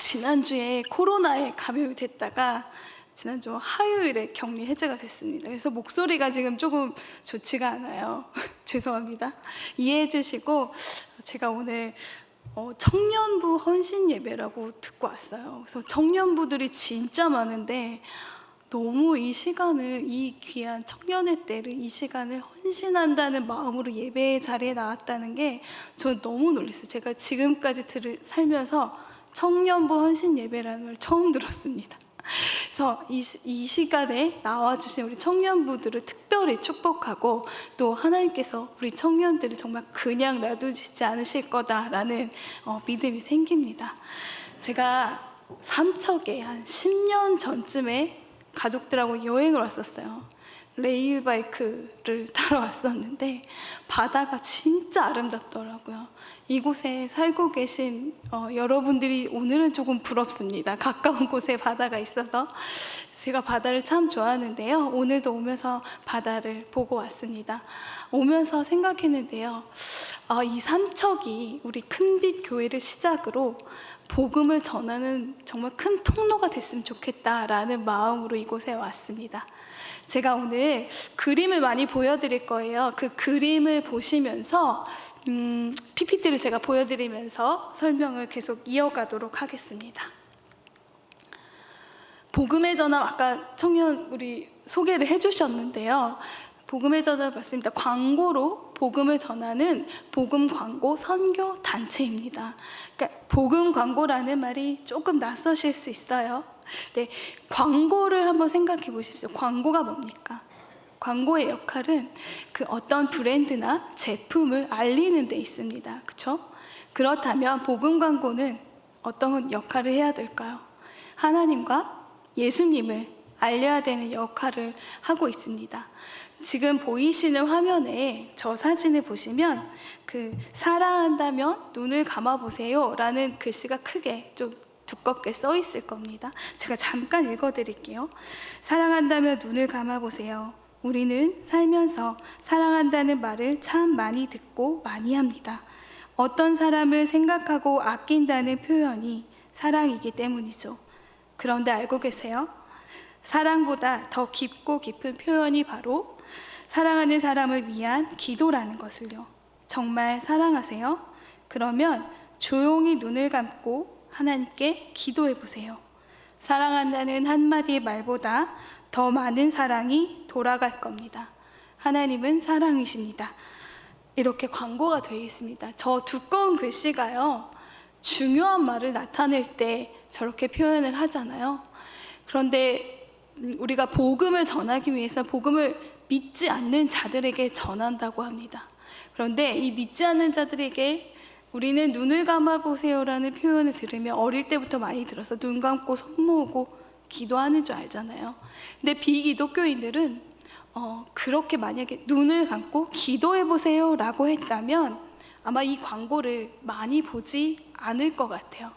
지난주에 코로나에 감염이 됐다가 지난주 화요일에 격리 해제가 됐습니다. 그래서 목소리가 지금 조금 좋지가 않아요. 죄송합니다. 이해해 주시고, 제가 오늘 청년부 헌신 예배라고 듣고 왔어요. 그래서 청년부들이 진짜 많은데 너무 이 시간을, 이 귀한 청년의 때를, 이 시간을 헌신한다는 마음으로 예배 자리에 나왔다는 게 저는 너무 놀랐어요. 제가 지금까지 살면서 청년부 헌신 예배라는 걸 처음 들었습니다. 그래서 이 시간에 나와주신 우리 청년부들을 특별히 축복하고, 또 하나님께서 우리 청년들을 정말 그냥 놔두지 않으실 거다라는 믿음이 생깁니다. 제가 삼척에 한 10년 전쯤에 가족들하고 여행을 왔었어요. 레일바이크를 타러 왔었는데 바다가 진짜 아름답더라고요. 이곳에 살고 계신 여러분들이 오늘은 조금 부럽습니다. 가까운 곳에 바다가 있어서. 제가 바다를 참 좋아하는데요, 오늘도 오면서 바다를 보고 왔습니다. 오면서 생각했는데요, 이 삼척이 우리 큰빛 교회를 시작으로 복음을 전하는 정말 큰 통로가 됐으면 좋겠다라는 마음으로 이곳에 왔습니다. 제가 오늘 그림을 많이 보여드릴 거예요. 그 그림을 보시면서 PPT를 제가 보여드리면서 설명을 계속 이어가도록 하겠습니다. 복음의 전함, 아까 청년 우리 소개를 해주셨는데요, 복음의 전함 맞습니다. 광고로 복음을 전하는 복음 광고 선교 단체입니다. 그러니까 복음 광고라는 말이 조금 낯서실 수 있어요. 네, 광고를 한번 생각해 보십시오. 광고가 뭡니까? 광고의 역할은 그 어떤 브랜드나 제품을 알리는 데 있습니다. 그렇죠? 그렇다면 복음 광고는 어떤 역할을 해야 될까요? 하나님과 예수님을 알려야 되는 역할을 하고 있습니다. 지금 보이시는 화면에 저 사진을 보시면 그 사랑한다면 눈을 감아보세요 라는 글씨가 크게 좀 두껍게 써 있을 겁니다. 제가 잠깐 읽어드릴게요. 사랑한다면 눈을 감아보세요. 우리는 살면서 사랑한다는 말을 참 많이 듣고 많이 합니다. 어떤 사람을 생각하고 아낀다는 표현이 사랑이기 때문이죠. 그런데 알고 계세요? 사랑보다 더 깊고 깊은 표현이 바로 사랑하는 사람을 위한 기도라는 것을요. 정말 사랑하세요? 그러면 조용히 눈을 감고 하나님께 기도해 보세요. 사랑한다는 한마디의 말보다 더 많은 사랑이 돌아갈 겁니다. 하나님은 사랑이십니다. 이렇게 광고가 되어 있습니다. 저 두꺼운 글씨가요, 중요한 말을 나타낼 때 저렇게 표현을 하잖아요. 그런데 우리가 복음을 전하기 위해서 복음을 믿지 않는 자들에게 전한다고 합니다. 그런데 이 믿지 않는 자들에게 우리는 눈을 감아보세요라는 표현을 들으면 어릴 때부터 많이 들어서 눈 감고 손 모으고 기도하는 줄 알잖아요. 근데 비기독교인들은 그렇게 만약에 눈을 감고 기도해보세요 라고 했다면 아마 이 광고를 많이 보지 않을 것 같아요.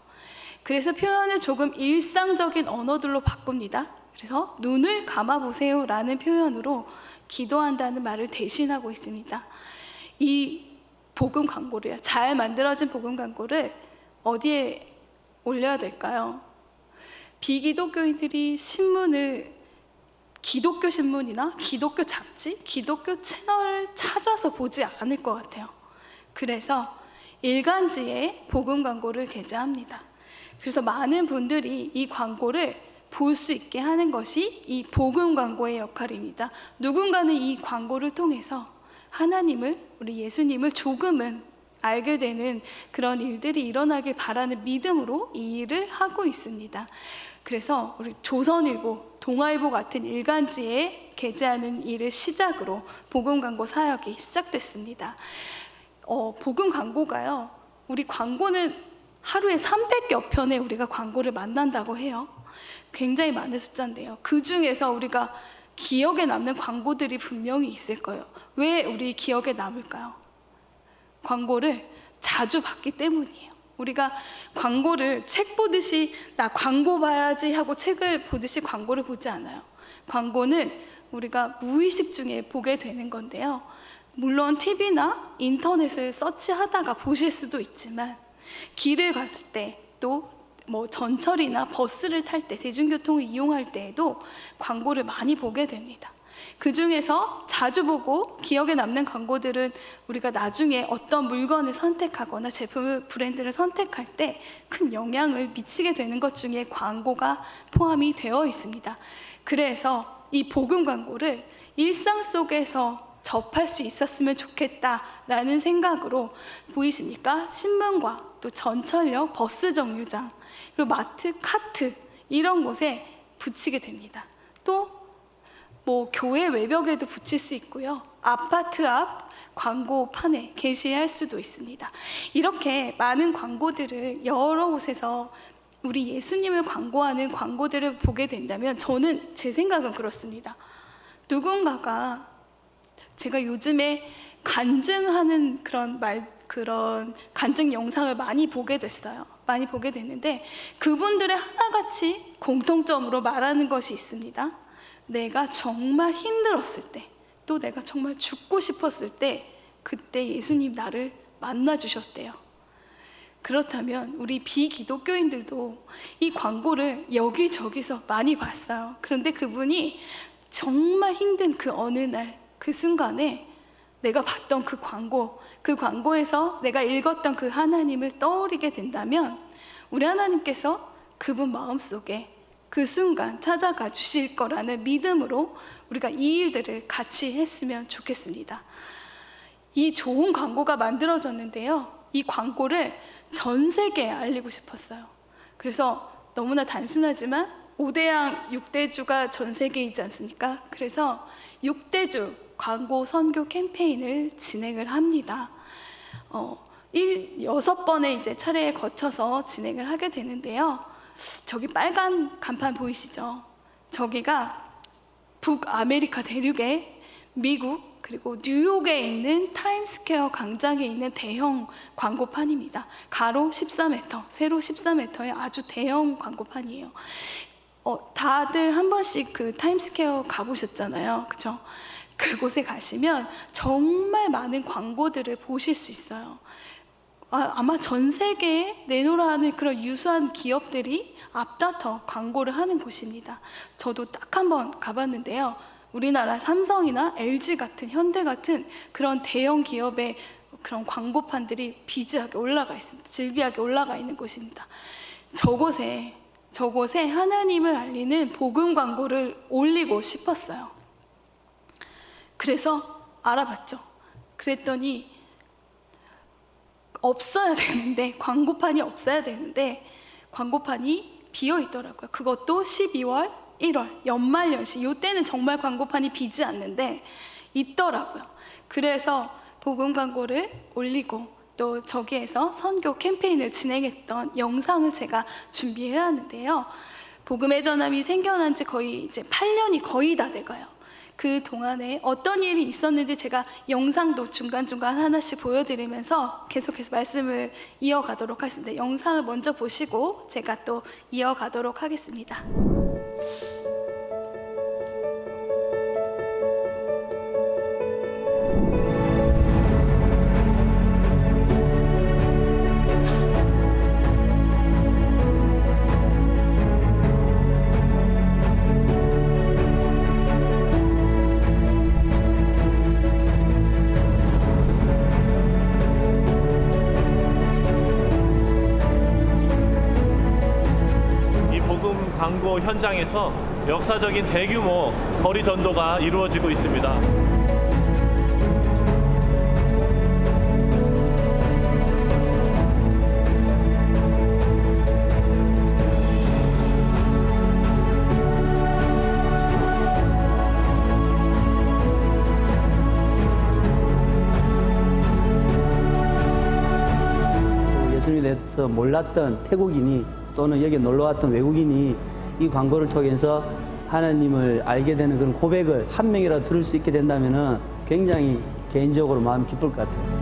그래서 표현을 조금 일상적인 언어들로 바꿉니다. 그래서 눈을 감아보세요 라는 표현으로 기도한다는 말을 대신하고 있습니다. 이 복음 광고를요, 잘 만들어진 복음 광고를 어디에 올려야 될까요? 비기독교인들이 신문을, 기독교 신문이나 기독교 잡지, 기독교 채널을 찾아서 보지 않을 것 같아요. 그래서 일간지에 복음 광고를 게재합니다. 그래서 많은 분들이 이 광고를 볼 수 있게 하는 것이 이 복음 광고의 역할입니다. 누군가는 이 광고를 통해서 하나님을, 우리 예수님을 조금은 알게 되는 그런 일들이 일어나길 바라는 믿음으로 이 일을 하고 있습니다. 그래서 우리 조선일보, 동아일보 같은 일간지에 게재하는 일을 시작으로 복음 광고 사역이 시작됐습니다. 복음 광고가요, 우리 광고는 하루에 300여 편의 우리가 광고를 만난다고 해요. 굉장히 많은 숫자인데요, 그 중에서 우리가 기억에 남는 광고들이 분명히 있을 거예요. 왜 우리 기억에 남을까요? 광고를 자주 봤기 때문이에요. 우리가 광고를 책 보듯이 나 광고 봐야지 하고 책을 보듯이 광고를 보지 않아요. 광고는 우리가 무의식 중에 보게 되는 건데요, 물론 TV나 인터넷을 서치하다가 보실 수도 있지만 길을 갔을 때, 또 뭐 전철이나 버스를 탈 때, 대중교통을 이용할 때에도 광고를 많이 보게 됩니다. 그 중에서 자주 보고 기억에 남는 광고들은 우리가 나중에 어떤 물건을 선택하거나 제품을, 브랜드를 선택할 때 큰 영향을 미치게 되는 것 중에 광고가 포함이 되어 있습니다. 그래서 이 복음 광고를 일상 속에서 접할 수 있었으면 좋겠다라는 생각으로, 보이십니까? 신문과 또 전철역, 버스 정류장, 그리고 마트, 카트 이런 곳에 붙이게 됩니다. 또 뭐 교회 외벽에도 붙일 수 있고요. 아파트 앞 광고판에 게시할 수도 있습니다. 이렇게 많은 광고들을 여러 곳에서 우리 예수님을 광고하는 광고들을 보게 된다면, 저는 제 생각은 그렇습니다. 누군가가, 제가 요즘에 간증하는 그런 간증 영상을 많이 보게 됐어요. 많이 보게 됐는데 그분들의 하나같이 공통점으로 말하는 것이 있습니다. 내가 정말 힘들었을 때, 또 내가 정말 죽고 싶었을 때, 그때 예수님 나를 만나주셨대요. 그렇다면 우리 비기독교인들도 이 광고를 여기저기서 많이 봤어요. 그런데 그분이 정말 힘든 그 어느 날, 그 순간에 내가 봤던 그 광고에서 내가 읽었던 그 하나님을 떠올리게 된다면, 우리 하나님께서 그분 마음속에 그 순간 찾아가 주실 거라는 믿음으로 우리가 이 일들을 같이 했으면 좋겠습니다. 이 좋은 광고가 만들어졌는데요, 이 광고를 전 세계에 알리고 싶었어요. 그래서 너무나 단순하지만 5대양 6대주가 전 세계에 있지 않습니까? 그래서 6대주 광고 선교 캠페인을 진행을 합니다. 6번의 이제 차례에 거쳐서 진행을 하게 되는데요. 저기 빨간 간판 보이시죠? 저기가 북아메리카 대륙의 미국, 그리고 뉴욕에 있는 타임스퀘어 광장에 있는 대형 광고판입니다. 가로 14m, 세로 14m의 아주 대형 광고판이에요. 다들 한 번씩 그 타임스퀘어 가보셨잖아요, 그죠? 그곳에 가시면 정말 많은 광고들을 보실 수 있어요. 아마 전 세계에 내놓으라는 그런 유수한 기업들이 앞다퉈 광고를 하는 곳입니다. 저도 딱 한 번 가봤는데요, 우리나라 삼성이나 LG 같은, 현대 같은 그런 대형 기업의 그런 광고판들이 비즈하게 올라가 있습니다. 질비하게 올라가 있는 곳입니다. 저곳에 하나님을 알리는 복음 광고를 올리고 싶었어요. 그래서 알아봤죠. 그랬더니 없어야 되는데, 광고판이 없어야 되는데 광고판이 비어 있더라고요. 그것도 12월, 1월, 연말연시, 이때는 정말 광고판이 비지 않는데 있더라고요. 그래서 복음 광고를 올리고 또 저기에서 선교 캠페인을 진행했던 영상을 제가 준비해야 하는데요. 복음의 전함이 생겨난 지 거의 이제 8년이 거의 다 돼가요. 그 동안에 어떤 일이 있었는지 제가 영상도 중간중간 하나씩 보여드리면서 계속해서 말씀을 이어가도록 하겠습니다. 영상을 먼저 보시고 제가 또 이어가도록 하겠습니다. 광고 현장에서 역사적인 대규모 거리 전도가 이루어지고 있습니다. 예수님에 대해서 몰랐던 태국인이 또는 여기 놀러왔던 외국인이 이 광고를 통해서 하나님을 알게 되는 그런 고백을 한 명이라도 들을 수 있게 된다면 굉장히 개인적으로 마음이 기쁠 것 같아요.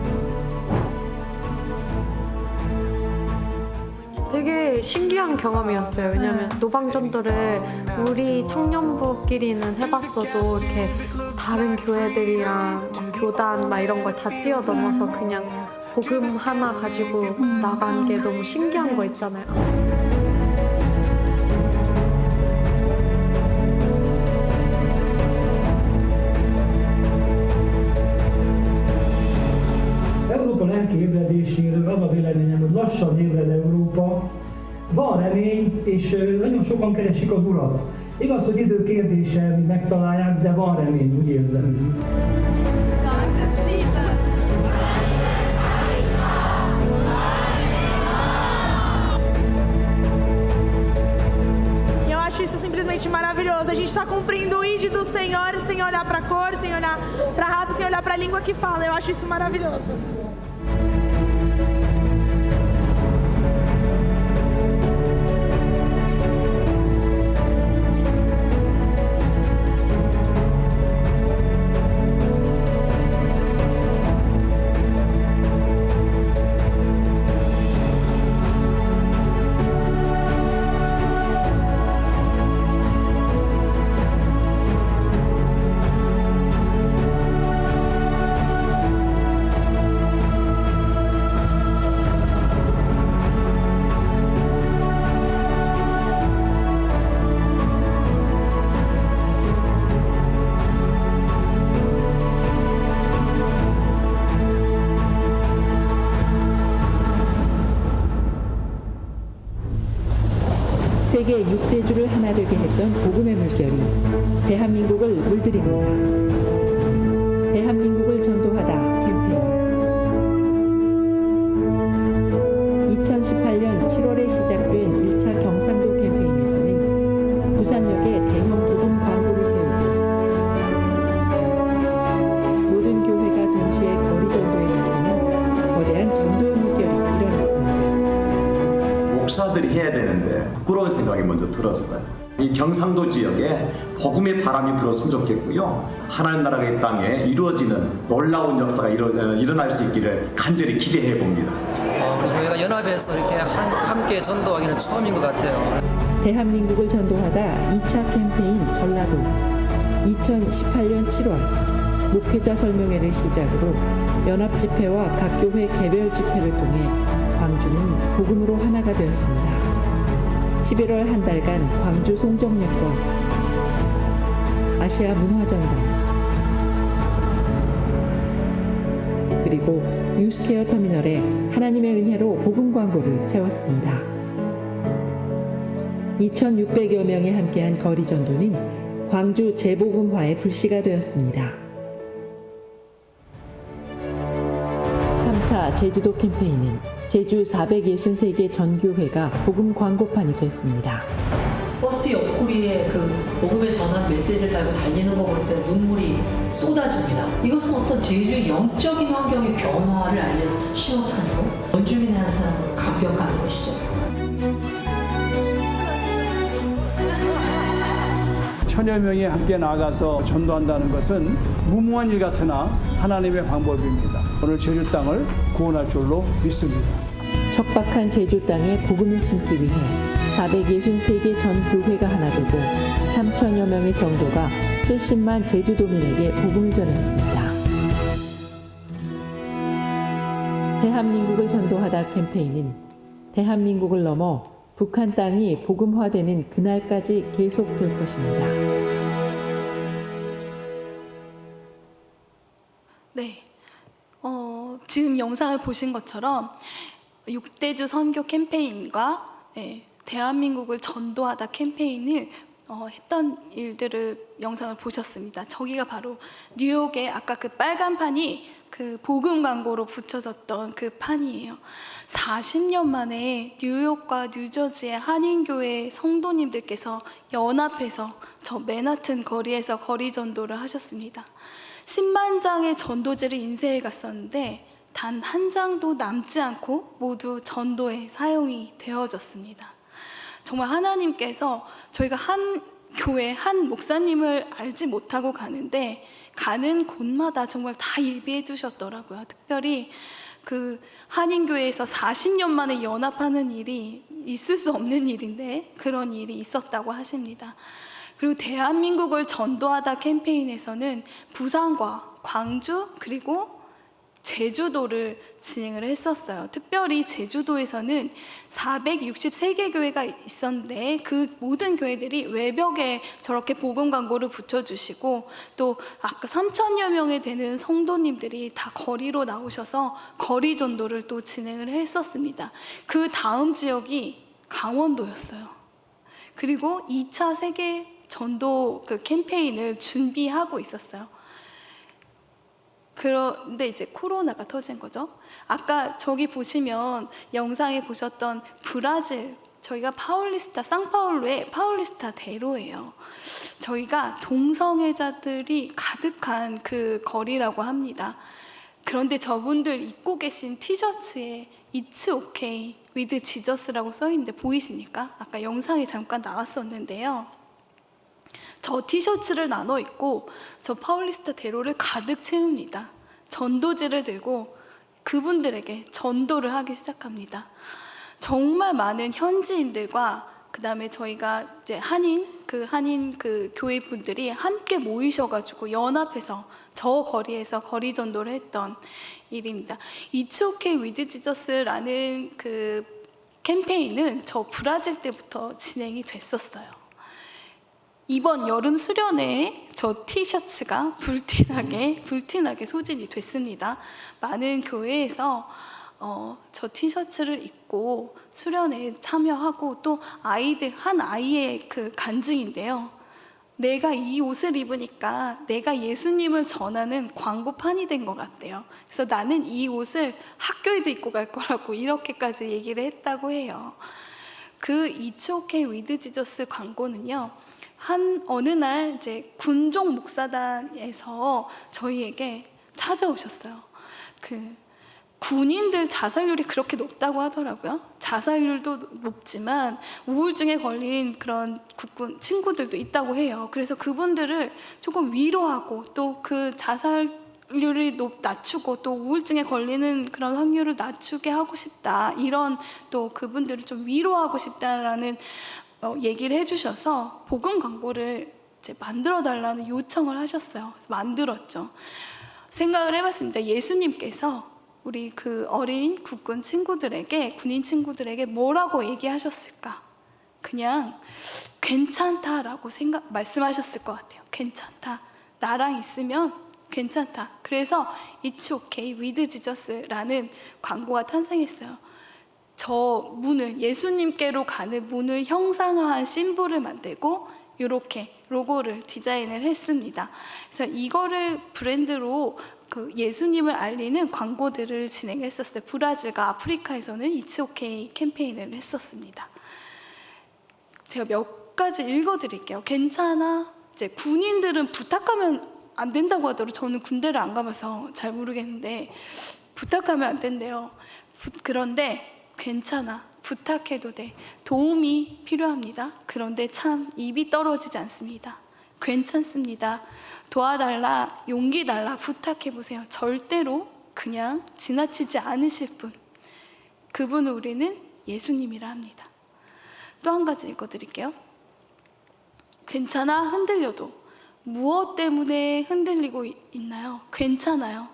되게 신기한 경험이었어요. 왜냐면 노방전도를 우리 청년부끼리는 해봤어도 이렇게 다른 교회들이랑 막 교단 막 이런 걸 다 뛰어넘어서 그냥 복음 하나 가지고 나간 게 너무 신기한 거 있잖아요. a lelki ébredéséről az a véleményem, hogy lassan ébred Európa, van remény, és nagyon sokan keresik az Urat. Igaz, hogy idő kérdése, hogy megtalálják, de van remény, úgy érzem. Eu acho isso simplesmente maravilhoso. A gente está cumprindo o ID do Senhor sem olhar para a cor, sem olhar para a raça, sem olhar para a língua que fala. Eu acho isso maravilhoso. 세계 6대주를 하나 되게 했던 복음의 물결이 대한민국을 물들입니다. 대한민국을 전도하다 캠페인 2018년 7월에 시작된 1차 경상도 캠페인에서는 부산역에 대형 복음 광고를 세우고 모든 교회가 동시에 거리 전도에 나서는 거대한 전도의 물결이 일어났습니다. 목사들이 해야 되는데 부끄러운 생각이 먼저 들었어요. 이 경상도 지역에 복음의 바람이 불었으면 좋겠고요. 하나님 나라의 땅에 이루어지는 놀라운 역사가 일어날 수 있기를 간절히 기대해 봅니다. 우리 교회가 연합해서 이렇게 함께 전도하기는 처음인 것 같아요. 대한민국을 전도하다 2차 캠페인 전라도 2018년 7월 목회자 설명회를 시작으로 연합집회와 각 교회 개별 집회를 통해 광주는 복음으로 하나가 되었습니다. 11월 한 달간 광주 송정역과 아시아 문화전당 그리고 유스케어 터미널에 하나님의 은혜로 복음 광고를 세웠습니다. 2,600여 명이 함께한 거리 전도는 광주 재복음화의 불씨가 되었습니다. 3차 제주도 캠페인은 제주 463개 전교회가 복음 광고판이 됐습니다. 버스 옆구리에 그 복음의 전한 메시지를 달고 달리는 거 볼 때 눈물이 쏟아집니다. 이것은 어떤 제주의 영적인 환경의 변화를 알리는 신호탄이고 원주민의 한 사람으로 감격하는 것이죠. 천여 명이 함께 나가서 전도한다는 것은 무모한 일 같으나 하나님의 방법입니다. 오늘 제주 땅을 구원할 줄로 믿습니다. 척박한 제주 땅에 복음을 심기 위해 463개 전 교회가 하나 되고 3천여 명의 성도가 70만 제주도민에게 복음을 전했습니다. 대한민국을 전도하다 캠페인은 대한민국을 넘어 북한 땅이 복음화되는 그날까지 계속될 것입니다. 네, 지금 영상을 보신 것처럼 6대주 선교 캠페인과 대한민국을 전도하다 캠페인을 했던 일들을 영상을 보셨습니다. 저기가 바로 뉴욕의 아까 그 빨간 판이 그 복음 광고로 붙여졌던 그 판이에요. 40년 만에 뉴욕과 뉴저지의 한인교회 성도님들께서 연합해서 저 맨하튼 거리에서 거리 전도를 하셨습니다. 10만 장의 전도지를 인쇄해 갔었는데 단 한 장도 남지 않고 모두 전도에 사용이 되어졌습니다. 정말 하나님께서 저희가 한 교회 한 목사님을 알지 못하고 가는데 가는 곳마다 정말 다 예비해 두셨더라고요. 특별히 그 한인교회에서 40년 만에 연합하는 일이 있을 수 없는 일인데 그런 일이 있었다고 하십니다. 그리고 대한민국을 전도하다 캠페인에서는 부산과 광주 그리고 제주도를 진행을 했었어요. 특별히 제주도에서는 463개 교회가 있었는데 그 모든 교회들이 외벽에 저렇게 복음 광고를 붙여주시고 또 아까 3,000여 명에 되는 성도님들이 다 거리로 나오셔서 거리 전도를 또 진행을 했었습니다. 그 다음 지역이 강원도였어요. 그리고 2차 세계 전도 그 캠페인을 준비하고 있었어요. 그런데 이제 코로나가 터진 거죠. 아까 저기 보시면 영상에 보셨던 브라질, 저희가 파울리스타, 상파울루의 파울리스타 대로예요. 저희가 동성애자들이 가득한 그 거리라고 합니다. 그런데 저분들 입고 계신 티셔츠에 It's okay with Jesus라고 써 있는데 보이십니까? 아까 영상에 잠깐 나왔었는데요. 저 티셔츠를 나눠 입고 저 파울리스타 대로를 가득 채웁니다. 전도지를 들고 그분들에게 전도를 하기 시작합니다. 정말 많은 현지인들과 그 다음에 저희가 이제 한인 그 교회 분들이 함께 모이셔가지고 연합해서 저 거리에서 거리 전도를 했던 일입니다. It's okay with Jesus라는 그 캠페인은 저 브라질 때부터 진행이 됐었어요. 이번 여름 수련회에 저 티셔츠가 불티나게 소진이 됐습니다. 많은 교회에서 저 티셔츠를 입고 수련회에 참여하고 또 한 아이의 그 간증인데요. 내가 이 옷을 입으니까 내가 예수님을 전하는 광고판이 된 것 같대요. 그래서 나는 이 옷을 학교에도 입고 갈 거라고 이렇게까지 얘기를 했다고 해요. 그 It's okay with Jesus 광고는요. 어느 날 이제 군종 목사단에서 저희에게 찾아오셨어요. 그 군인들 자살률이 그렇게 높다고 하더라고요. 자살률도 높지만 우울증에 걸린 그런 국군 친구들도 있다고 해요. 그래서 그분들을 조금 위로하고 또 그 자살률을 낮추고 또 우울증에 걸리는 그런 확률을 낮추게 하고 싶다. 이런 또 그분들을 좀 위로하고 싶다라는 얘기를 해주셔서 복음 광고를 이제 만들어 달라는 요청을 하셨어요. 만들었죠. 생각을 해봤습니다. 예수님께서 우리 그 어린 국군 친구들에게, 군인 친구들에게 뭐라고 얘기하셨을까? 그냥 괜찮다라고 말씀하셨을 것 같아요. 괜찮다. 나랑 있으면 괜찮다. 그래서 It's okay with Jesus라는 광고가 탄생했어요. 저 문을, 예수님께로 가는 문을 형상화한 심볼을 만들고 이렇게 로고를 디자인을 했습니다. 그래서 이거를 브랜드로 그 예수님을 알리는 광고들을 진행했었어요. 브라질과 아프리카에서는 It's okay 캠페인을 했었습니다. 제가 몇 가지 읽어드릴게요. 괜찮아. 이제 군인들은 부탁하면 안 된다고 하더라고요. 저는 군대를 안 가봐서 잘 모르겠는데 부탁하면 안 된대요. 그런데 괜찮아. 부탁해도 돼. 도움이 필요합니다. 그런데 참 입이 떨어지지 않습니다. 괜찮습니다. 도와달라, 용기 달라, 부탁해보세요. 절대로 그냥 지나치지 않으실 분. 그분을 우리는 예수님이라 합니다. 또 한 가지 읽어드릴게요. 괜찮아, 흔들려도. 무엇 때문에 흔들리고 있나요? 괜찮아요.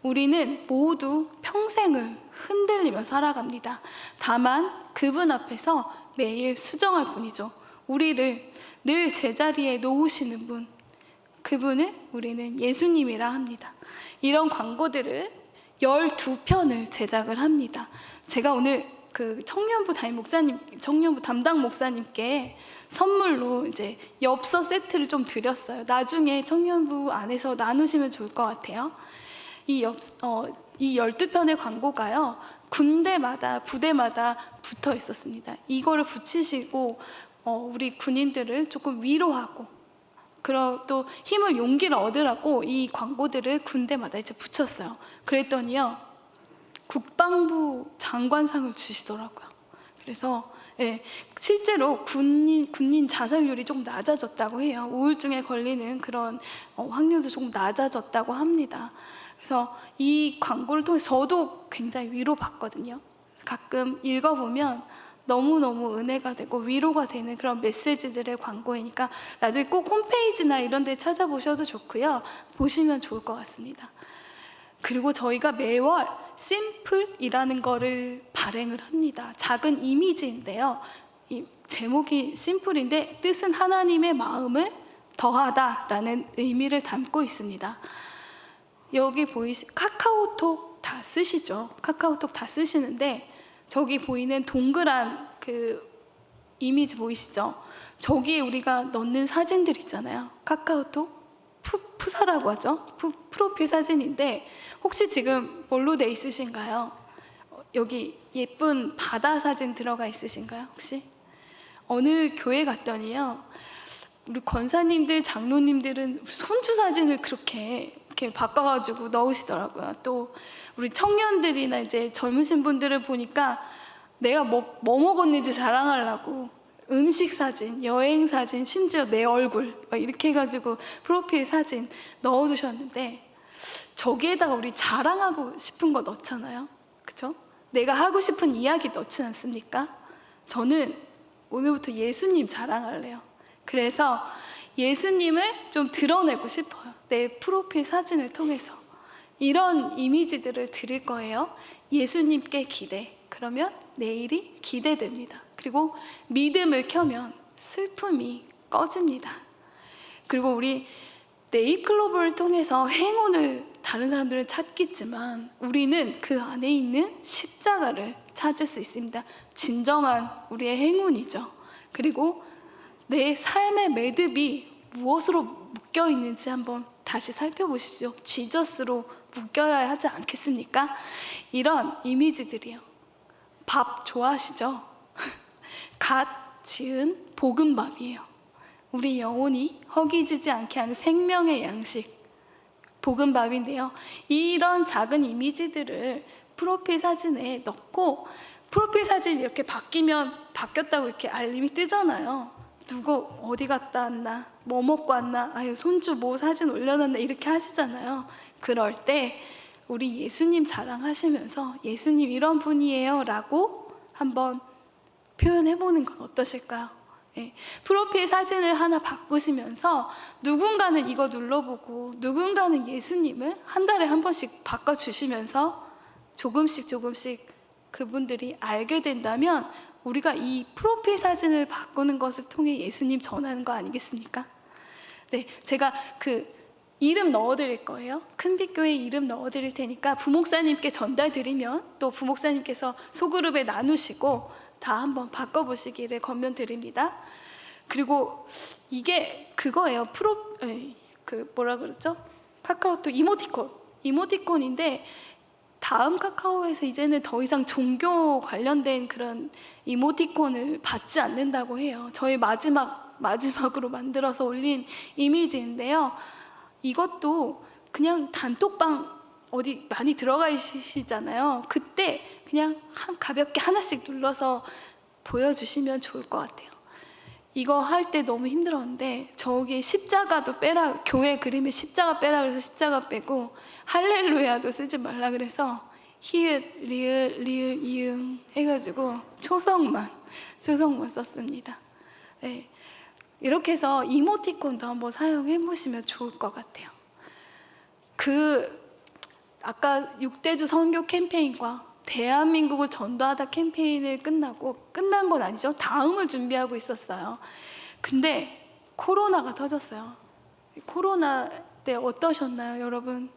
우리는 모두 평생을 흔들리며 살아갑니다. 다만 그분 앞에서 매일 수정할 뿐이죠. 우리를 늘 제자리에 놓으시는 분, 그분을 우리는 예수님이라 합니다. 이런 광고들을 12편을 제작을 합니다. 제가 오늘 그 청년부 담당 목사님께 선물로 이제 엽서 세트를 좀 드렸어요. 나중에 청년부 안에서 나누시면 좋을 것 같아요. 이 12편의 광고가요, 군대마다, 부대마다 붙어 있었습니다. 이거를 붙이시고, 우리 군인들을 조금 위로하고, 또 힘을, 용기를 얻으라고 이 광고들을 군대마다 이제 붙였어요. 그랬더니요, 국방부 장관상을 주시더라고요. 그래서, 예, 실제로 군인 자살률이 조금 낮아졌다고 해요. 우울증에 걸리는 그런 확률도 조금 낮아졌다고 합니다. 그래서 이 광고를 통해서 저도 굉장히 위로받거든요. 가끔 읽어보면 너무너무 은혜가 되고 위로가 되는 그런 메시지들의 광고이니까 나중에 꼭 홈페이지나 이런 데 찾아보셔도 좋고요. 보시면 좋을 것 같습니다. 그리고 저희가 매월 심플이라는 거를 발행을 합니다. 작은 이미지인데요. 이 제목이 심플인데 뜻은 하나님의 마음을 더하다라는 의미를 담고 있습니다. 여기 카카오톡 다 쓰시죠? 카카오톡 다 쓰시는데 저기 보이는 동그란 그 이미지 보이시죠? 저기에 우리가 넣는 사진들 있잖아요. 카카오톡 푸사라고 하죠. 프로필 사진인데 혹시 지금 뭘로 돼 있으신가요? 여기 예쁜 바다 사진 들어가 있으신가요? 혹시? 어느 교회 갔더니요, 우리 권사님들, 장로님들은 손주 사진을 그렇게 이렇게 바꿔가지고 넣으시더라고요. 또 우리 청년들이나 이제 젊으신 분들을 보니까 내가 뭐 먹었는지 자랑하려고 음식 사진, 여행 사진, 심지어 내 얼굴 막 이렇게 해가지고 프로필 사진 넣어두셨는데 저기에다가 우리 자랑하고 싶은 거 넣잖아요. 그쵸? 내가 하고 싶은 이야기 넣지 않습니까? 저는 오늘부터 예수님 자랑할래요. 그래서 예수님을 좀 드러내고 싶어요. 내 프로필 사진을 통해서. 이런 이미지들을 드릴 거예요. 예수님께 기대. 그러면 내일이 기대됩니다. 그리고 믿음을 켜면 슬픔이 꺼집니다. 그리고 우리 네이클로버를 통해서 행운을 다른 사람들은 찾겠지만 우리는 그 안에 있는 십자가를 찾을 수 있습니다. 진정한 우리의 행운이죠. 그리고 내 삶의 매듭이 무엇으로 묶여 있는지 한번 다시 살펴보십시오. 지저스로 묶여야 하지 않겠습니까? 이런 이미지들이요. 밥 좋아하시죠? 갓 지은 볶음밥이에요. 우리 영혼이 허기지지 않게 하는 생명의 양식, 볶음밥인데요. 이런 작은 이미지들을 프로필 사진에 넣고 프로필 사진이 이렇게 바뀌었다고 이렇게 알림이 뜨잖아요. 누구 어디 갔다 왔나, 뭐 먹고 왔나, 아유 손주 뭐 사진 올려놨나 이렇게 하시잖아요. 그럴 때 우리 예수님 자랑하시면서 예수님 이런 분이에요 라고 한번 표현해보는 건 어떠실까요? 네. 프로필 사진을 하나 바꾸시면서 누군가는 이거 눌러보고 누군가는 예수님을 한 달에 한 번씩 바꿔주시면서 조금씩 그분들이 알게 된다면 우리가 이 프로필 사진을 바꾸는 것을 통해 예수님 전하는 거 아니겠습니까? 네, 제가 그 이름 넣어드릴 거예요. 큰빛교회 이름 넣어드릴 테니까 부목사님께 전달드리면 또 부목사님께서 소그룹에 나누시고 다 한번 바꿔보시기를 권면드립니다. 그리고 이게 그거예요. 뭐라 그러죠? 카카오톡 이모티콘인데 다음 카카오에서 이제는 더 이상 종교 관련된 그런 이모티콘을 받지 않는다고 해요. 저희 마지막으로 만들어서 올린 이미지인데요. 이것도 그냥 단톡방 어디 많이 들어가 있으시잖아요. 그때 그냥 가볍게 하나씩 눌러서 보여주시면 좋을 것 같아요. 이거 할 때 너무 힘들었는데 저기 십자가도 빼라, 교회 그림에 십자가 빼라 그래서 십자가 빼고 할렐루야도 쓰지 말라 그래서 히읗, 리을, 이응 해가지고 초성만 썼습니다. 네. 이렇게 해서 이모티콘도 한번 사용해 보시면 좋을 것 같아요. 아까 6대주 선교 캠페인과 대한민국을 전도하다 캠페인을 끝난 건 아니죠. 다음을 준비하고 있었어요. 근데 코로나가 터졌어요. 코로나 때 어떠셨나요, 여러분?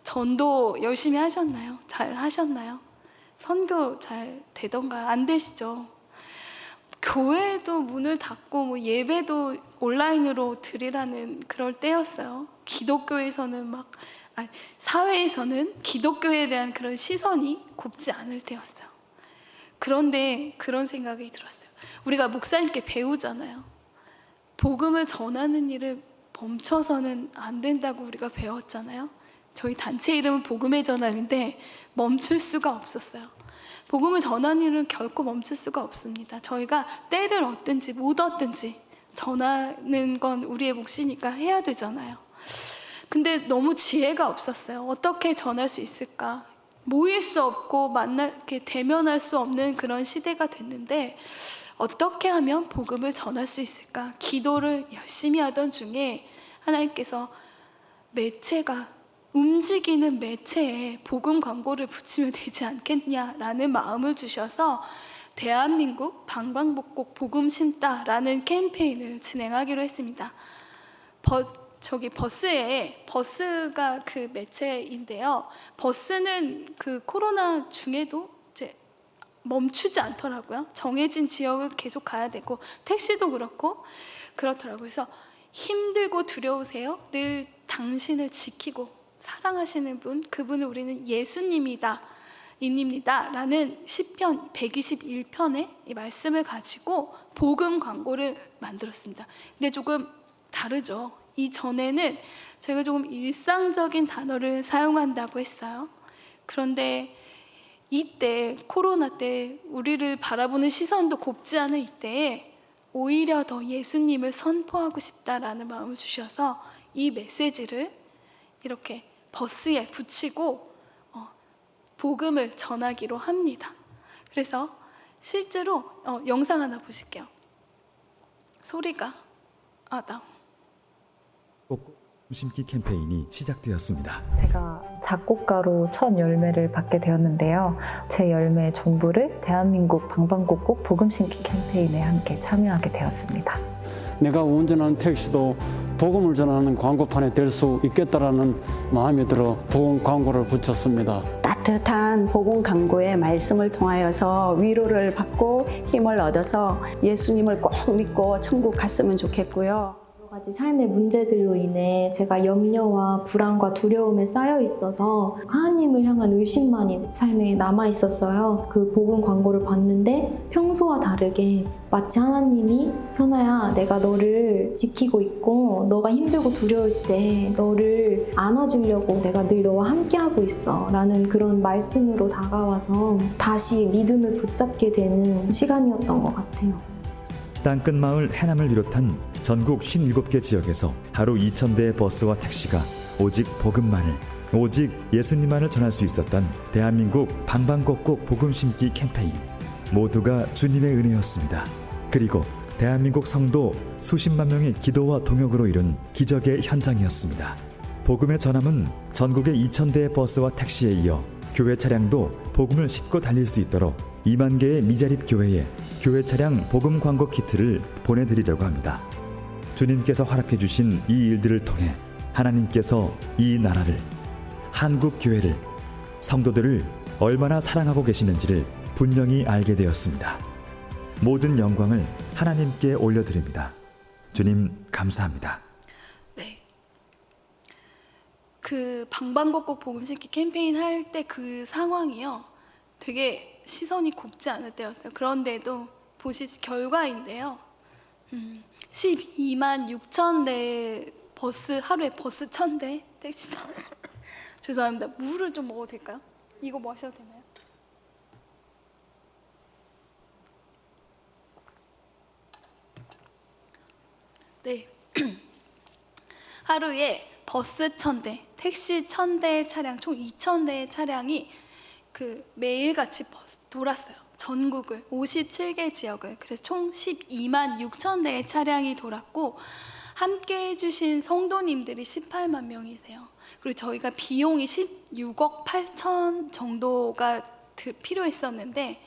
전도 열심히 하셨나요? 잘 하셨나요? 선교 잘 되던가요? 안 되시죠? 교회도 문을 닫고 뭐 예배도 온라인으로 드리라는 그럴 때였어요. 기독교에서는 사회에서는 기독교에 대한 그런 시선이 곱지 않을 때였어요. 그런데 그런 생각이 들었어요. 우리가 목사님께 배우잖아요. 복음을 전하는 일을 멈춰서는 안 된다고 우리가 배웠잖아요. 저희 단체 이름은 복음의 전함인데 멈출 수가 없었어요. 복음을 전하는 일은 결코 멈출 수가 없습니다. 저희가 때를 얻든지 못 얻든지 전하는 건 우리의 몫이니까 해야 되잖아요. 근데 너무 지혜가 없었어요. 어떻게 전할 수 있을까? 모일 수 없고 이렇게 대면할 수 없는 그런 시대가 됐는데 어떻게 하면 복음을 전할 수 있을까? 기도를 열심히 하던 중에 하나님께서 매체가 움직이는 매체에 복음 광고를 붙이면 되지 않겠냐라는 마음을 주셔서 대한민국 방방곡곡 복음 심다라는 캠페인을 진행하기로 했습니다. 버스가 그 매체인데요. 버스는 그 코로나 중에도 이제 멈추지 않더라고요. 정해진 지역을 계속 가야 되고, 택시도 그렇더라고요. 그래서 힘들고 두려우세요? 늘 당신을 지키고 사랑하시는 분, 그분을 우리는 예수님이다, 입니다 라는 시편 121편의 이 말씀을 가지고 복음 광고를 만들었습니다. 근데 조금 다르죠. 이전에는 저희가 조금 일상적인 단어를 사용한다고 했어요. 그런데 이때, 코로나 때 우리를 바라보는 시선도 곱지 않은 이때에 오히려 더 예수님을 선포하고 싶다라는 마음을 주셔서 이 메시지를 이렇게 버스에 붙이고 복음을 전하기로 합니다. 그래서 실제로 영상 하나 보실게요. 소리가 나와. 심기 캠페인이 시작되었습니다. 제가 작곡가로 첫 열매를 받게 되었는데요. 제 열매의 전부를 대한민국 방방곡곡 복음 심기 캠페인에 함께 참여하게 되었습니다. 내가 운전하는 택시도 복음을 전하는 광고판에 될 수 있겠다라는 마음이 들어 복음 광고를 붙였습니다. 따뜻한 복음 광고의 말씀을 통하여서 위로를 받고 힘을 얻어서 예수님을 꼭 믿고 천국 갔으면 좋겠고요. 여러 가지 삶의 문제들로 인해 제가 염려와 불안과 두려움에 쌓여 있어서 하나님을 향한 의심만이 삶에 남아 있었어요. 그 복음 광고를 봤는데 평소와 다르게 마치 하나님이 현아야, 내가 너를 지키고 있고 너가 힘들고 두려울 때 너를 안아주려고 내가 늘 너와 함께하고 있어 라는 그런 말씀으로 다가와서 다시 믿음을 붙잡게 되는 시간이었던 것 같아요. 땅끝마을 해남을 비롯한 전국 57개 지역에서 하루 2,000대의 버스와 택시가 오직 복음만을, 오직 예수님만을 전할 수 있었던 대한민국 방방곡곡 복음 심기 캠페인. 모두가 주님의 은혜였습니다. 그리고 대한민국 성도 수십만 명의 기도와 동역으로 이룬 기적의 현장이었습니다. 복음의 전함은 전국의 2,000대의 버스와 택시에 이어 교회 차량도 복음을 싣고 달릴 수 있도록 2만 개의 미자립 교회에 교회 차량 복음 광고 키트를 보내드리려고 합니다. 주님께서 허락해 주신 이 일들을 통해 하나님께서 이 나라를, 한국 교회를, 성도들을 얼마나 사랑하고 계시는지를 분명히 알게 되었습니다. 모든 영광을 하나님께 올려드립니다. 주님 감사합니다. 네, 그 방방곡곡 복음 심기 캠페인 할 때 그 상황이요, 되게 시선이 곱지 않을 때였어요. 그런데도 보십시오, 결과인데요. 12만 6천 대 버스, 하루에 버스 1,000대, 택시 죄송합니다. 물을 좀 먹어도 될까요? 이거 마셔도 되나요? 네. 하루에 버스 1,000대, 택시 1,000대 차량, 총 2,000대의 차량이 그 매일같이 돌았어요. 전국을, 57개 지역을. 그래서 총 12만 6천 대의 차량이 돌았고, 함께 해주신 성도님들이 18만 명이세요. 그리고 저희가 비용이 16억 8천 정도가 필요했었는데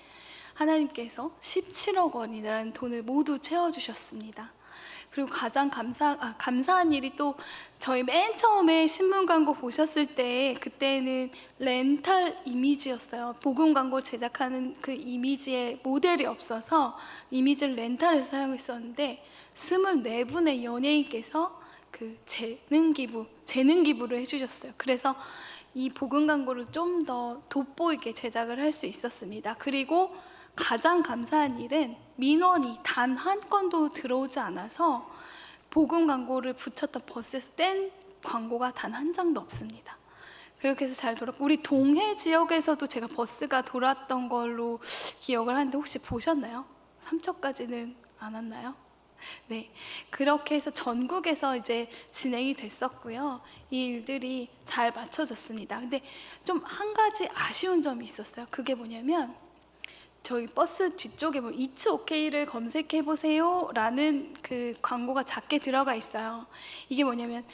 하나님께서 17억 원이라는 돈을 모두 채워주셨습니다. 그리고 가장 감사한 일이, 또 저희 맨 처음에 신문 광고 보셨을 때 그때는 렌탈 이미지였어요. 복음 광고 제작하는 그 이미지에 모델이 없어서 이미지를 렌탈해서 사용했었는데 24분의 연예인께서 그 재능 기부를 해주셨어요. 그래서 이 복음 광고를 좀 더 돋보이게 제작을 할 수 있었습니다. 그리고 가장 감사한 일은 민원이 단 한 건도 들어오지 않아서 복음 광고를 붙였던 버스에서 뗀 광고가 단 한 장도 없습니다. 그렇게 해서 잘 돌았고, 우리 동해 지역에서도 제가 버스가 돌았던 걸로 기억을 하는데 혹시 보셨나요? 삼척까지는 안 왔나요? 네, 그렇게 해서 전국에서 이제 진행이 됐었고요. 이 일들이 잘 맞춰졌습니다. 근데 좀 한 가지 아쉬운 점이 있었어요. 그게 뭐냐면 저희 버스 뒤쪽에 뭐 It's OK를 검색해 보세요 라는 그 광고가 작게 들어가 있어요. 이게 뭐냐면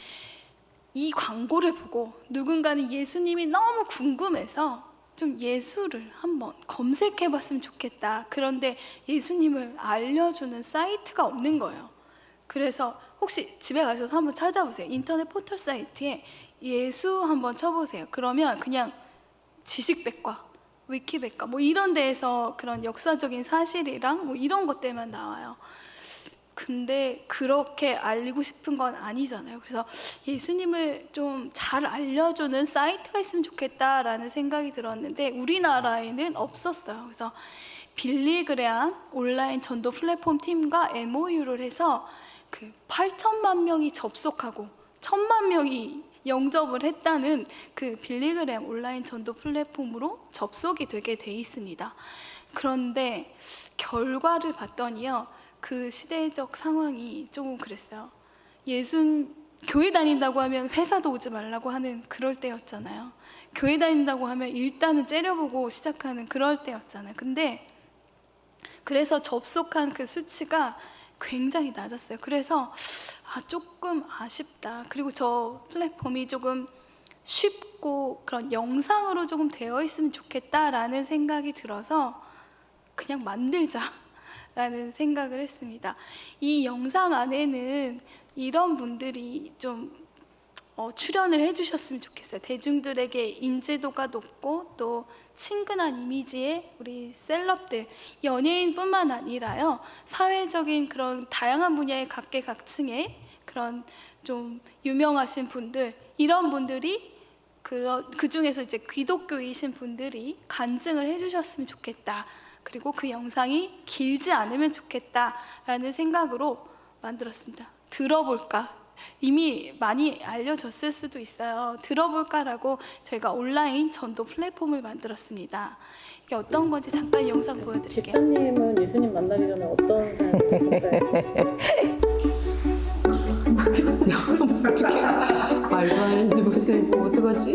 이 광고를 보고 누군가는 예수님이 너무 궁금해서 좀 예수를 한번 검색해 봤으면 좋겠다. 그런데 예수님을 알려주는 사이트가 없는 거예요. 그래서 혹시 집에 가셔서 한번 찾아보세요. 인터넷 포털 사이트에 예수 한번 쳐보세요. 그러면 그냥 지식백과, 위키백과 뭐 이런 데에서 그런 역사적인 사실이랑 뭐 이런 것들만 나와요. 근데 그렇게 알리고 싶은 건 아니잖아요. 그래서 예수님을 좀 잘 알려주는 사이트가 있으면 좋겠다라는 생각이 들었는데 우리나라에는 없었어요. 그래서 빌리그레암 온라인 전도 플랫폼 팀과 MOU를 해서 그 8천만 명이 접속하고 1,000만 명이 영접을 했다는 그 빌리그레암 온라인 전도 플랫폼으로 접속이 되게 돼 있습니다. 그런데 결과를 봤더니요, 그 시대적 상황이 조금 그랬어요. 교회 다닌다고 하면 회사도 오지 말라고 하는 그럴 때였잖아요. 교회 다닌다고 하면 일단은 째려보고 시작하는 그럴 때였잖아요. 근데 그래서 접속한 그 수치가 굉장히 낮았어요. 그래서 조금 아쉽다. 그리고 저 플랫폼이 조금 쉽고 그런 영상으로 조금 되어 있으면 좋겠다라는 생각이 들어서 그냥 만들자라는 생각을 했습니다. 이 영상 안에는 이런 분들이 좀 출연을 해주셨으면 좋겠어요. 대중들에게 인지도가 높고 또 친근한 이미지의 우리 셀럽들, 연예인뿐만 아니라요, 사회적인 그런 다양한 분야의 각계각층의 그런 좀 유명하신 분들, 이런 분들이 그 중에서 이제 기독교이신 분들이 간증을 해주셨으면 좋겠다. 그리고 그 영상이 길지 않으면 좋겠다라는 생각으로 만들었습니다. 들어볼까? 이미 많이 알려졌을 수도 있어요. 들어볼까라고 저희가 온라인 전도 플랫폼을 만들었습니다. 이게 어떤 건지 잠깐 영상 보여드릴게요. 집사님은 예수님 만나기 전에 어떤 삶을 사셨어요? 말도 안 했는데 무슨 뭐 어떡하지?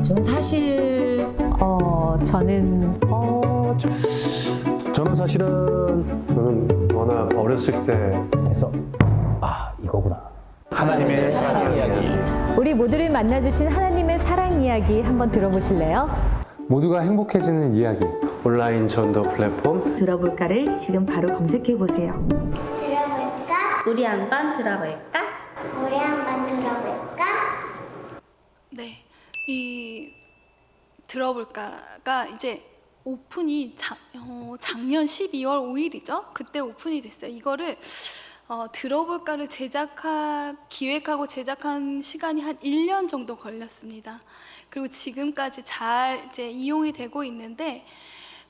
전 사실 저는 사실은 워낙 어렸을 때 해서 이거구나. 하나님의 사랑 이야기. 우리 모두를 만나주신 하나님의 사랑 이야기 한번 들어보실래요? 모두가 행복해지는 이야기. 온라인 전도 플랫폼 들어볼까를 지금 바로 검색해 보세요. 들어볼까? 우리 한번 들어볼까? 우리 한번 들어볼까? 네, 이 들어볼까가 이제 오픈이 작년 12월 5일이죠. 그때 오픈이 됐어요. 이거를 들어볼까를 기획하고 제작한 시간이 한 1년 정도 걸렸습니다. 그리고 지금까지 잘 이제 이용이 되고 있는데,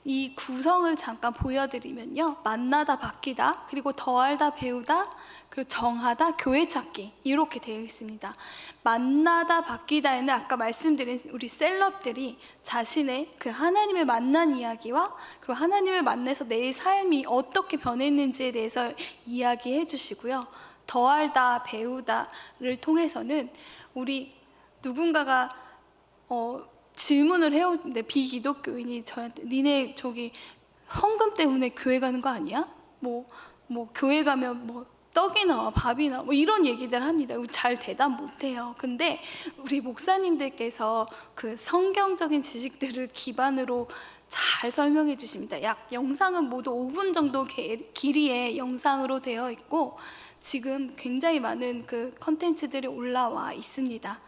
이 구성을 잠깐 보여드리면요, 만나다 바뀌다, 그리고 더알다 배우다, 그리고 정하다 교회 찾기, 이렇게 되어 있습니다. 만나다 바뀌다에는 아까 말씀드린 우리 셀럽들이 자신의 그 하나님을 만난 이야기와 그리고 하나님을 만나서 내 삶이 어떻게 변했는지에 대해서 이야기해 주시고요. 더알다 배우다를 통해서는 우리 누군가가 질문을 해오는데, 비기독교인이 저한테 니네 저기 헌금 때문에 교회 가는 거 아니야? 뭐 교회 가면 뭐 떡이 나와 밥이 나와 뭐 이런 얘기들 합니다. 잘 대답 못해요. 근데 우리 목사님들께서 그 성경적인 지식들을 기반으로 잘 설명해 주십니다. 영상은 모두 5분 정도 길이의 영상으로 되어 있고, 지금 굉장히 많은 그 컨텐츠들이 올라와 있습니다.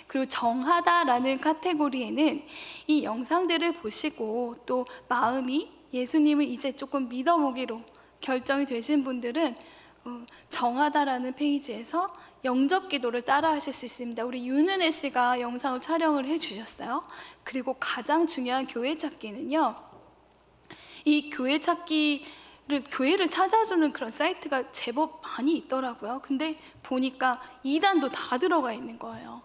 그리고 정하다라는 카테고리에는 이 영상들을 보시고 또 마음이 예수님을 이제 조금 믿어보기로 결정이 되신 분들은 정하다라는 페이지에서 영접 기도를 따라 하실 수 있습니다. 우리 윤은혜 씨가 영상을 촬영을 해주셨어요. 그리고 가장 중요한 교회 찾기는요, 이 교회 교회를 찾아주는 그런 사이트가 제법 많이 있더라고요. 근데 보니까 2단도 다 들어가 있는 거예요.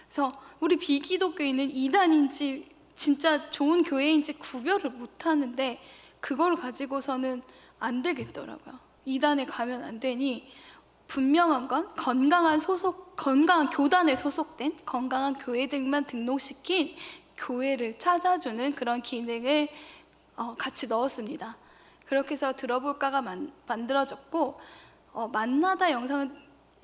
그래서 우리 비기독교인은 2단인지 진짜 좋은 교회인지 구별을 못 하는데, 그걸 가지고서는 안 되겠더라고요. 2단에 가면 안 되니 분명한 건 건강한 교단에 소속된 건강한 교회들만 등록시킨 교회를 찾아주는 그런 기능을 같이 넣었습니다. 그렇게 해서 들어볼까가 만들어졌고, 만나다 영상은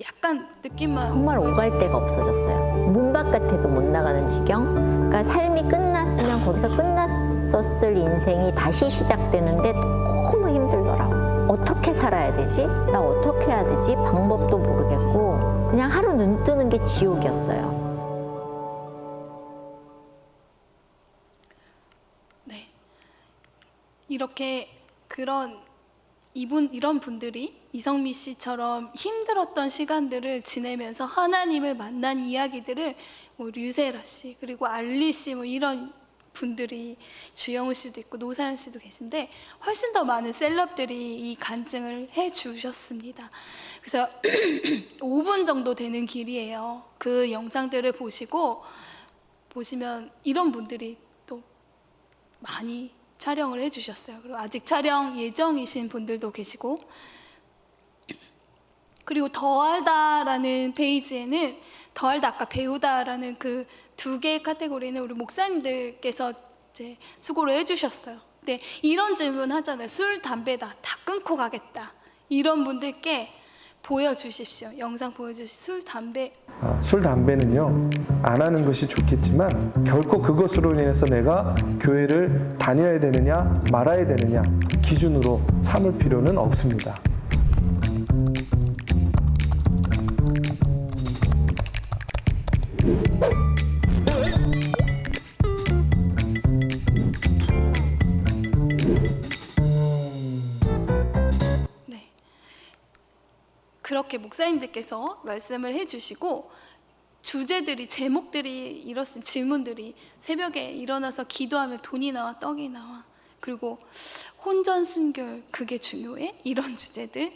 약간 느낌만 정말 오갈 데가 없어졌어요. 문 바깥에도 못 나가는 지경. 그러니까 삶이 끝났으면 거기서 끝났었을 인생이 다시 시작되는데 너무 힘들더라고. 어떻게 살아야 되지? 나 어떻게 해야 되지? 방법도 모르겠고 그냥 하루 눈 뜨는 게 지옥이었어요. 네. 이렇게 이런 분들이 이성미 씨처럼 힘들었던 시간들을 지내면서 하나님을 만난 이야기들을 뭐 류세라 씨 그리고 알리 씨 뭐 이런 분들이 주영우 씨도 있고 노사연 씨도 계신데 훨씬 더 많은 셀럽들이 이 간증을 해주셨습니다. 그래서 5분 정도 되는 길이에요. 그 영상들을 보시면 이런 분들이 또 많이 촬영을 해주셨어요. 그리고 아직 촬영 예정이신 분들도 계시고, 그리고 더알다라는 페이지에는 더알다 아까 배우다라는 그 2개의 카테고리는 우리 목사님들께서 이제 수고를 해주셨어요. 근데 이런 질문 하잖아요. 술, 담배다 다 끊고 가겠다. 이런 분들께 보여주십시오. 영상 보여주십시오. 술, 담배. 술, 담배는요 안 하는 것이 좋겠지만 결코 그것으로 인해서 내가 교회를 다녀야 되느냐 말아야 되느냐 기준으로 삼을 필요는 없습니다. 그렇게 목사님들께서 말씀을 해주시고 주제들이 제목들이 이렇습니다. 질문들이 새벽에 일어나서 기도하면 돈이 나와 떡이 나와 그리고 혼전 순결 그게 중요해? 이런 주제들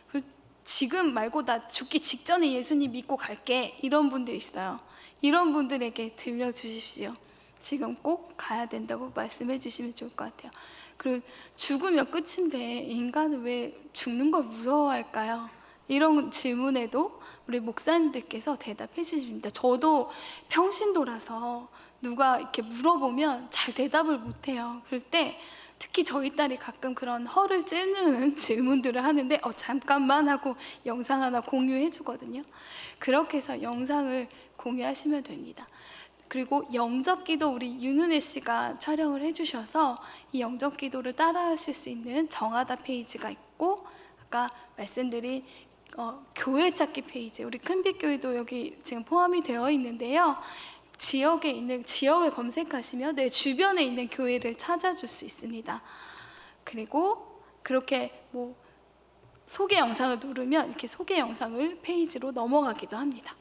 그리고 지금 말고 나 죽기 직전에 예수님 믿고 갈게 이런 분들 있어요. 이런 분들에게 들려주십시오. 지금 꼭 가야 된다고 말씀해 주시면 좋을 것 같아요. 그리고 죽으면 끝인데 인간은 왜 죽는 걸 무서워할까요? 이런 질문에도 우리 목사님들께서 대답해 주십니다. 저도 평신도라서 누가 이렇게 물어보면 잘 대답을 못해요. 그럴 때 특히 저희 딸이 가끔 그런 허를 찌르는 질문들을 하는데 잠깐만 하고 영상 하나 공유해 주거든요. 그렇게 해서 영상을 공유하시면 됩니다. 그리고 영접기도 우리 윤은혜 씨가 촬영을 해주셔서 이 영접기도를 따라하실 수 있는 정하다 페이지가 있고 아까 말씀드린 교회 찾기 페이지 우리 큰빛교회도 여기 지금 포함이 되어 있는데요. 지역을 검색하시면 내 주변에 있는 교회를 찾아줄 수 있습니다. 그리고 그렇게 뭐 소개 영상을 누르면 이렇게 소개 영상을 페이지로 넘어가기도 합니다.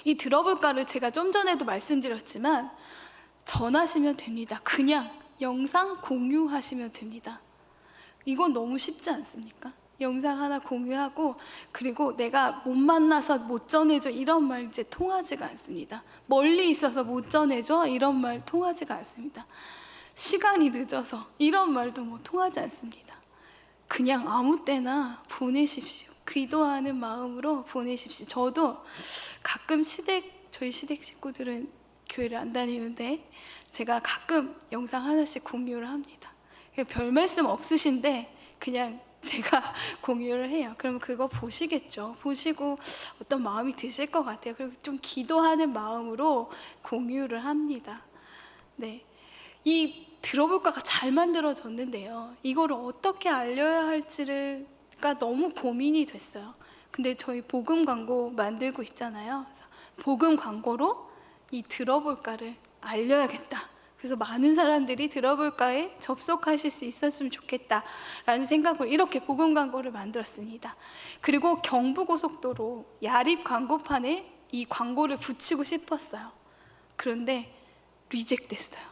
이 들어볼까를 제가 좀 전에도 말씀드렸지만 전하시면 됩니다. 그냥 영상 공유하시면 됩니다. 이건 너무 쉽지 않습니까? 영상 하나 공유하고 그리고 내가 못 만나서 못 전해줘 이런 말 이제 통하지가 않습니다. 멀리 있어서 못 전해줘 이런 말 통하지가 않습니다. 시간이 늦어서 이런 말도 뭐 통하지 않습니다. 그냥 아무 때나 보내십시오. 기도하는 마음으로 보내십시오. 저도 가끔 저희 시댁 식구들은 교회를 안 다니는데 제가 가끔 영상 하나씩 공유를 합니다. 별 말씀 없으신데 그냥 제가 공유를 해요. 그러면 그거 보시겠죠. 보시고 어떤 마음이 드실 것 같아요. 그리고 좀 기도하는 마음으로 공유를 합니다. 네, 이 들어볼까가 잘 만들어졌는데요. 이거를 어떻게 알려야 할지가 너무 고민이 됐어요. 근데 저희 복음 광고 만들고 있잖아요. 그래서 복음 광고로 이 들어볼까를 알려야겠다. 그래서 많은 사람들이 들어볼까에 접속하실 수 있었으면 좋겠다라는 생각으로 이렇게 복음 광고를 만들었습니다. 그리고 경부고속도로 야립 광고판에 이 광고를 붙이고 싶었어요. 그런데 리젝됐어요.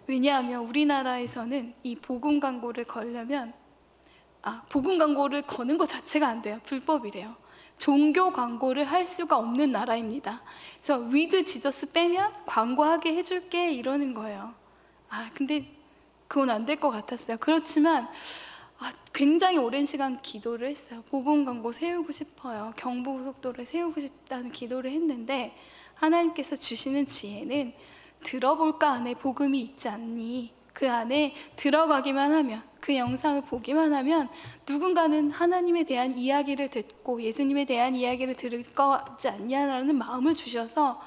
왜냐하면 우리나라에서는 이 복음 광고를 걸려면 복음 광고를 거는 것 자체가 안 돼요. 불법이래요. 종교 광고를 할 수가 없는 나라입니다. 그래서 위드 지저스 빼면 광고하게 해줄게 이러는 거예요. 근데 그건 안 될 것 같았어요. 그렇지만 굉장히 오랜 시간 기도를 했어요. 복음 광고 세우고 싶어요. 경부고속도로를 세우고 싶다는 기도를 했는데 하나님께서 주시는 지혜는 들어볼까 안에 복음이 있지 않니? 그 안에 들어가기만 하면 그 영상을 보기만 하면 누군가는 하나님에 대한 이야기를 듣고 예수님에 대한 이야기를 들을 거지 않냐라는 마음을 주셔서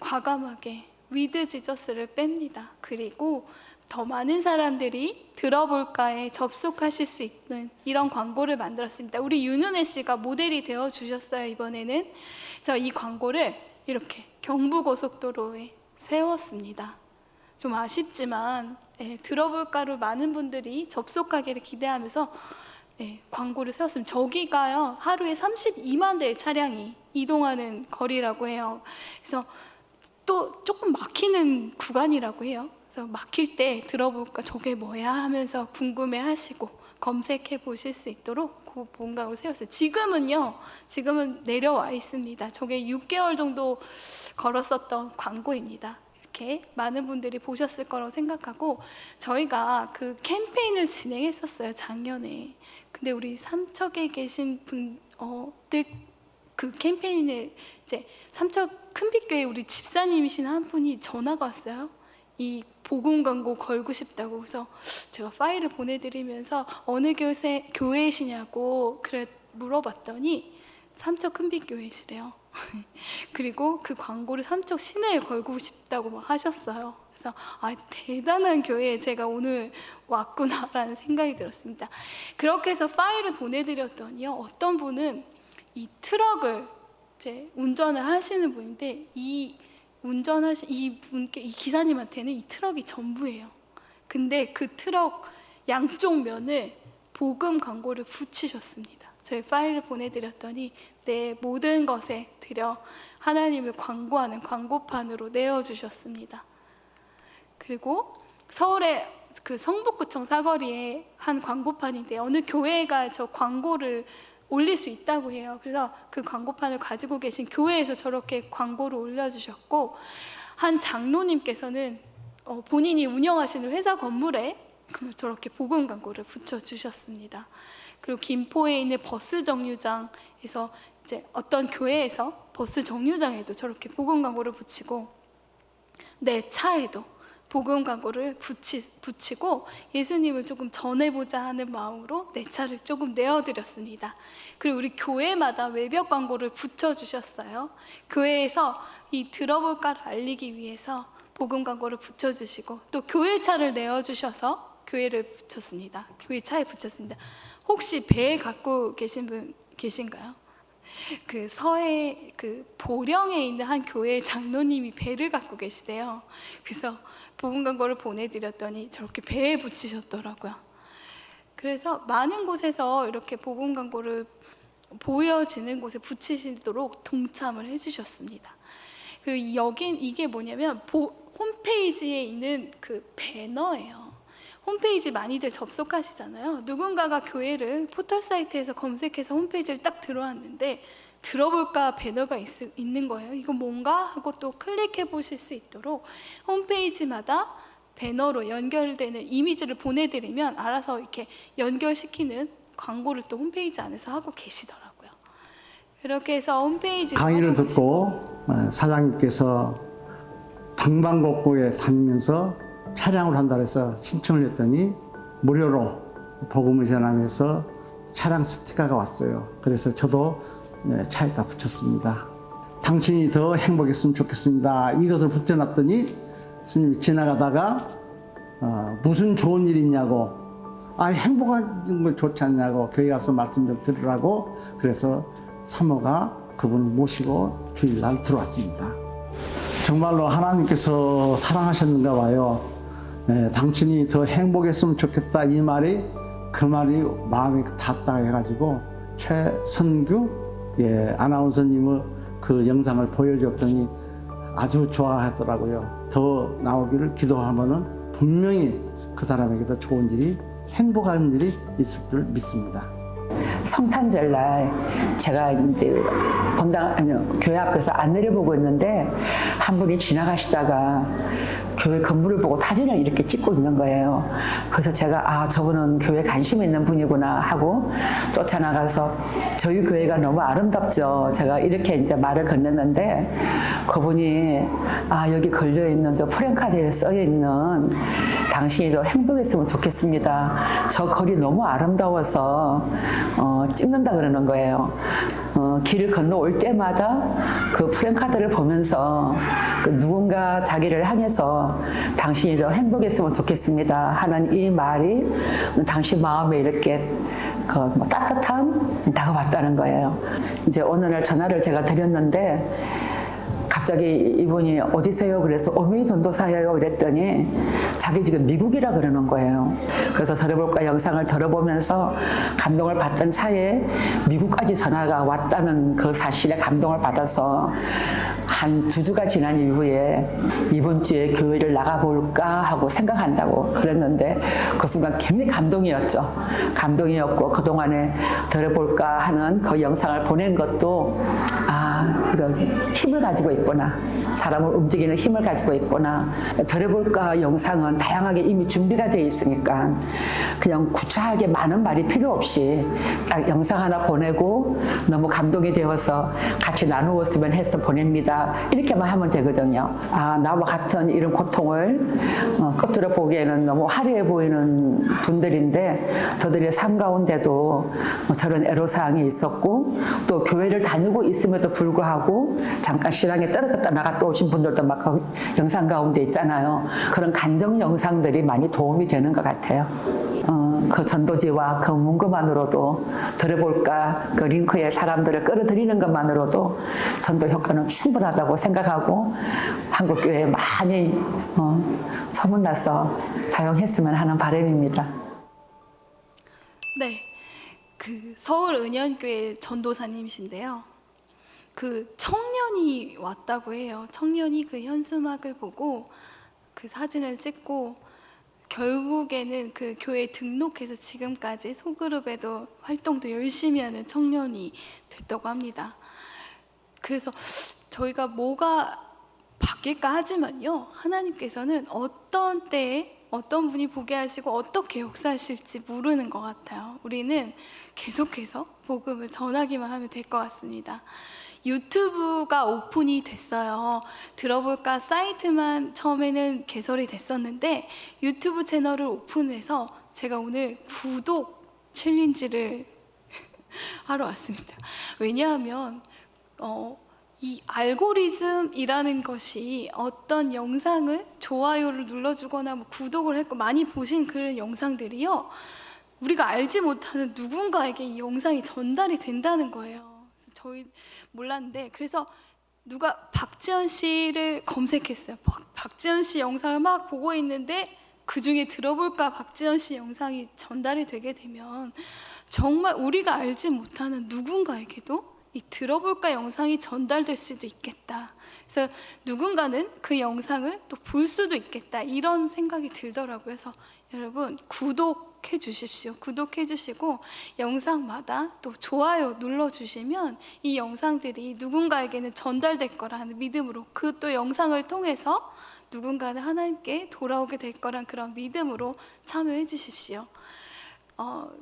과감하게 위드 지저스를 뺍니다. 그리고 더 많은 사람들이 들어볼까에 접속하실 수 있는 이런 광고를 만들었습니다. 우리 윤은혜 씨가 모델이 되어 주셨어요, 이번에는. 그래서 이 광고를 이렇게 경부고속도로에 세웠습니다. 좀 아쉽지만 들어볼까로 많은 분들이 접속하기를 기대하면서 광고를 세웠습니다. 저기가요, 하루에 32만 대의 차량이 이동하는 거리라고 해요. 그래서 또 조금 막히는 구간이라고 해요. 그래서 막힐 때 들어볼까 저게 뭐야 하면서 궁금해하시고 검색해 보실 수 있도록 그 본강을 세웠어요. 지금은 내려와 있습니다. 저게 6개월 정도 걸었었던 광고입니다. 이렇게 많은 분들이 보셨을 거라고 생각하고, 저희가 그 캠페인을 진행했었어요, 작년에. 근데 우리 삼척에 계신 분들 그 캠페인에 이제 삼척 큰빛교회 우리 집사님이신 한 분이 전화가 왔어요. 이 복음 광고 걸고 싶다고. 그래서 제가 파일을 보내드리면서 어느 교회이시냐고 물어봤더니 삼척 큰빛교회시래요. 그리고 그 광고를 삼척 시내에 걸고 싶다고 막 하셨어요. 그래서 대단한 교회에 제가 오늘 왔구나라는 생각이 들었습니다. 그렇게 해서 파일을 보내드렸더니요, 어떤 분은 이 트럭을 이제 운전을 하시는 분인데 이 기사님한테는 이 트럭이 전부예요. 근데 그 트럭 양쪽 면을 복음 광고를 붙이셨습니다. 저희 파일을 보내드렸더니 내 모든 것에 들여 하나님을 광고하는 광고판으로 내어주셨습니다. 그리고 서울의 그 성북구청 사거리에 한 광고판인데 어느 교회가 저 광고를 올릴 수 있다고 해요. 그래서 그 광고판을 가지고 계신 교회에서 저렇게 광고를 올려주셨고, 한 장로님께서는 본인이 운영하시는 회사 건물에 저렇게 복음 광고를 붙여주셨습니다. 그리고 김포에 있는 버스 정류장에서 이제 어떤 교회에서 버스 정류장에도 저렇게 복음 광고를 붙이고, 내 차에도 복음 광고를 붙이고 예수님을 조금 전해보자 하는 마음으로 내 차를 조금 내어드렸습니다. 그리고 우리 교회마다 외벽 광고를 붙여주셨어요. 교회에서 이 들어볼까를 알리기 위해서 복음 광고를 붙여주시고, 또 교회 차를 내어주셔서 교회를 붙였습니다. 교회 차에 붙였습니다. 혹시 배 갖고 계신 분 계신가요? 그 서해 그 보령에 있는 한 교회 장로님이 배를 갖고 계시대요. 그래서 복음 광고를 보내드렸더니 저렇게 배에 붙이셨더라고요. 그래서 많은 곳에서 이렇게 복음 광고를 보여지는 곳에 붙이시도록 동참을 해주셨습니다. 그리고 이게 뭐냐면 홈페이지에 있는 그 배너예요. 홈페이지 많이들 접속하시잖아요. 누군가가 교회를 포털 사이트에서 검색해서 홈페이지를 딱 들어왔는데 들어볼까 배너가 있는 거예요. 이거 뭔가 하고 또 클릭해 보실 수 있도록 홈페이지마다 배너로 연결되는 이미지를 보내드리면 알아서 이렇게 연결시키는 광고를 또 홈페이지 안에서 하고 계시더라고요. 이렇게 해서 홈페이지 강의를 듣고 사장님께서 방방곡곡에 다니면서 차량을 한다 해서 신청을 했더니 무료로 복음을 전하면서 차량 스티커가 왔어요. 그래서 저도 차에다 붙였습니다. 당신이 더 행복했으면 좋겠습니다. 이것을 붙여놨더니 스님이 지나가다가 무슨 좋은 일 있냐고, 행복한 거 좋지 않냐고, 교회 가서 말씀 좀 들으라고, 그래서 사모가 그분을 모시고 주일날 들어왔습니다. 정말로 하나님께서 사랑하셨는가 봐요. 당신이 더 행복했으면 좋겠다, 이 말이 그 말이 마음에 닿았다 해가지고 최선규 아나운서님의 그 영상을 보여줬더니 아주 좋아하더라고요. 더 나오기를 기도하면은 분명히 그 사람에게도 좋은 일이, 행복한 일이 있을 줄 믿습니다. 성탄절날 제가 이제 교회 앞에서 안내를 보고 있는데 한 분이 지나가시다가 교회 건물을 보고 사진을 이렇게 찍고 있는 거예요. 그래서 제가 저분은 교회에 관심 있는 분이구나 하고 쫓아나가서 저희 교회가 너무 아름답죠. 제가 이렇게 이제 말을 건넸는데 그분이 여기 걸려있는 저 프랭카드에 써있는 당신이 더 행복했으면 좋겠습니다. 저 거리 너무 아름다워서 찍는다 그러는 거예요. 길을 건너올 때마다 그 프랭카드를 보면서 그 누군가 자기를 향해서 당신이 더 행복했으면 좋겠습니다 하는 이 말이 당신 마음에 이렇게 그 따뜻함 다가왔다는 거예요. 이제 어느 날 전화를 제가 드렸는데 갑자기 이분이 어디세요? 그래서 어미 전도사예요. 이랬더니 자기 지금 미국이라 그러는 거예요. 그래서 들어볼까 영상을 들어보면서 감동을 받던 차에 미국까지 전화가 왔다는 그 사실에 감동을 받아서 한 2주가 지난 이후에 이번 주에 교회를 나가볼까 하고 생각한다고 그랬는데 그 순간 굉장히 감동이었죠. 감동이었고 그동안에 들어볼까 하는 그 영상을 보낸 것도 이런 힘을 가지고 있구나. 사람을 움직이는 힘을 가지고 있구나. 들어볼까 영상은 다양하게 이미 준비가 되어 있으니까 그냥 구차하게 많은 말이 필요 없이 딱 영상 하나 보내고 너무 감동이 되어서 같이 나누었으면 해서 보냅니다. 이렇게만 하면 되거든요. 나와 같은 이런 고통을 겉으로 보기에는 너무 화려해 보이는 분들인데 저들의 삶 가운데도 저런 애로사항이 있었고 또 교회를 다니고 있음에도 불구하고 잠깐 신앙에 떨어졌다 나갔다 오신 분들도 막 그 영상 가운데 있잖아요. 그런 간정 영상들이 많이 도움이 되는 것 같아요. 그 전도지와 그 문구만으로도 들어볼까 그 링크에 사람들을 끌어들이는 것만으로도 전도 효과는 충분하다고 생각하고 한국교회에 많이 소문나서 사용했으면 하는 바람입니다. 네, 그 서울 은연교회 전도사님이신데요. 그 청년이 왔다고 해요. 청년이 그 현수막을 보고 그 사진을 찍고 결국에는 그 교회에 등록해서 지금까지 소그룹에도 활동도 열심히 하는 청년이 됐다고 합니다. 그래서 저희가 뭐가 바뀔까 하지만요, 하나님께서는 어떤 때에 어떤 분이 보게 하시고 어떻게 역사하실지 모르는 것 같아요. 우리는 계속해서 복음을 전하기만 하면 될 것 같습니다. 유튜브가 오픈이 됐어요. 들어볼까 사이트만 처음에는 개설이 됐었는데 유튜브 채널을 오픈해서 제가 오늘 구독 챌린지를 하러 왔습니다. 왜냐하면 이 알고리즘이라는 것이 어떤 영상을 좋아요를 눌러주거나 뭐 구독을 했고 많이 보신 그런 영상들이요, 우리가 알지 못하는 누군가에게 이 영상이 전달이 된다는 거예요. 그래서 저희 몰랐는데, 그래서 누가 박지연 씨를 검색했어요. 박지연 씨 영상을 막 보고 있는데 그 중에 들어볼까 박지연 씨 영상이 전달이 되게 되면 정말 우리가 알지 못하는 누군가에게도 이 들어볼까 영상이 전달될 수도 있겠다. 그래서 누군가는 그 영상을 또 볼 수도 있겠다, 이런 생각이 들더라고요. 그래서 여러분 구독해 주십시오. 구독해 주시고 영상마다 또 좋아요 눌러주시면 이 영상들이 누군가에게는 전달될 거라는 믿음으로, 그 또 영상을 통해서 누군가는 하나님께 돌아오게 될 거란 그런 믿음으로 참여해 주십시오.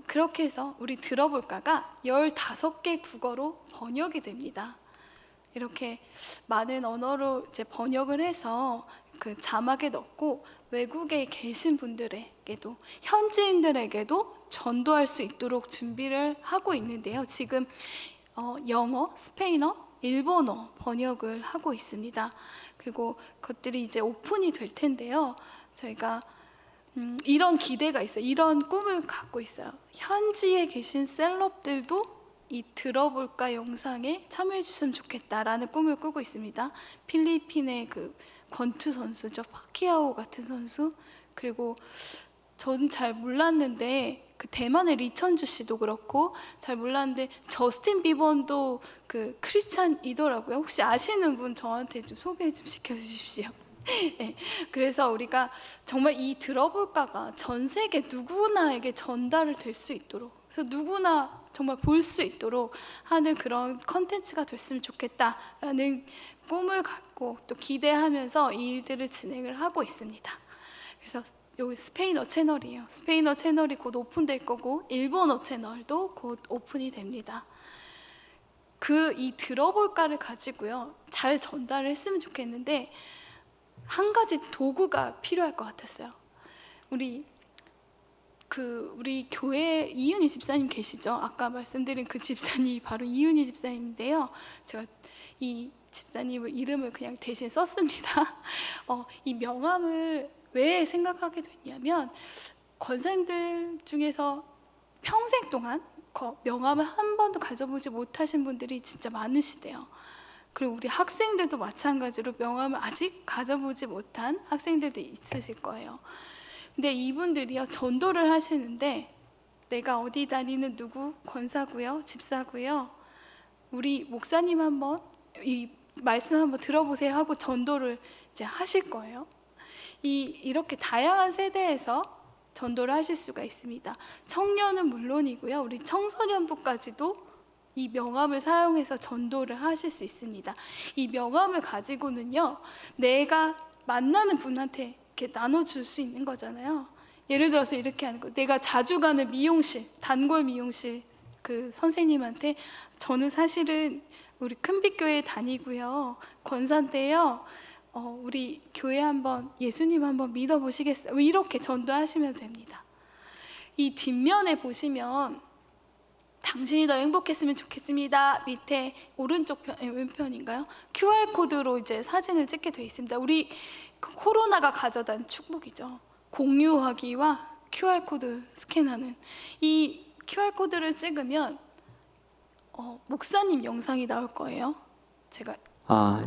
그렇게 해서 우리 들어볼까가 15개 국어로 번역이 됩니다. 이렇게 많은 언어로 이제 번역을 해서 그 자막에 넣고 외국에 계신 분들에게도, 현지인들에게도 전도할 수 있도록 준비를 하고 있는데요. 지금 영어, 스페인어, 일본어 번역을 하고 있습니다. 그리고 그것들이 이제 오픈이 될 텐데요. 저희가 이런 기대가 있어요. 이런 꿈을 갖고 있어요. 현지에 계신 셀럽들도 이 들어볼까 영상에 참여해 주셨으면 좋겠다라는 꿈을 꾸고 있습니다. 필리핀의 그 권투 선수죠, 파키아오 같은 선수, 그리고 전 잘 몰랐는데 그 대만의 리천주 씨도 그렇고 잘 몰랐는데 저스틴 비버도 그 크리스찬이더라고요. 혹시 아시는 분 저한테 좀 소개 좀 시켜주십시오. 네, 그래서 우리가 정말 이 들어볼까가 전 세계 누구나에게 전달을 될 수 있도록, 그래서 누구나 정말 볼 수 있도록 하는 그런 컨텐츠가 됐으면 좋겠다라는 꿈을 갖고 또 기대하면서 이 일들을 진행을 하고 있습니다. 그래서 여기 스페인어 채널이에요. 스페인어 채널이 곧 오픈될 거고 일본어 채널도 곧 오픈이 됩니다. 이 들어볼까를 가지고요, 잘 전달을 했으면 좋겠는데 한 가지 도구가 필요할 것 같았어요. 우리 교회 이윤희 집사님 계시죠? 아까 말씀드린 그 집사님이 바로 이윤희 집사님인데요. 제가 이 집사님의 이름을 그냥 대신 썼습니다. 이 명함을 왜 생각하게 됐냐면 권사님들 중에서 평생 동안 명함을 한 번도 가져보지 못하신 분들이 진짜 많으시대요. 그리고 우리 학생들도 마찬가지로 명함을 아직 가져보지 못한 학생들도 있으실 거예요. 근데 이분들이요, 전도를 하시는데 내가 어디 다니는 누구 권사고요, 집사고요, 우리 목사님 한번 이 말씀 한번 들어보세요 하고 전도를 이제 하실 거예요. 이렇게 다양한 세대에서 전도를 하실 수가 있습니다. 청년은 물론이고요, 우리 청소년부까지도 이 명함을 사용해서 전도를 하실 수 있습니다. 이 명함을 가지고는요, 내가 만나는 분한테 이렇게 나눠줄 수 있는 거잖아요. 예를 들어서 이렇게 하는 거, 내가 자주 가는 미용실, 단골 미용실 그 선생님한테 저는 사실은 우리 큰빛교회 다니고요, 권사인데요, 우리 교회 한번 예수님 한번 믿어보시겠어요? 이렇게 전도하시면 됩니다. 이 뒷면에 보시면 당신이 더 행복했으면 좋겠습니다. 밑에 오른쪽 왼편인가요? QR코드로 이제 사진을 찍게 되어 있습니다. 우리 코로나가 가져다 축복이죠. 공유하기와 QR코드 스캔하는 이 QR코드를 찍으면 목사님 영상이 나올 거예요. 제가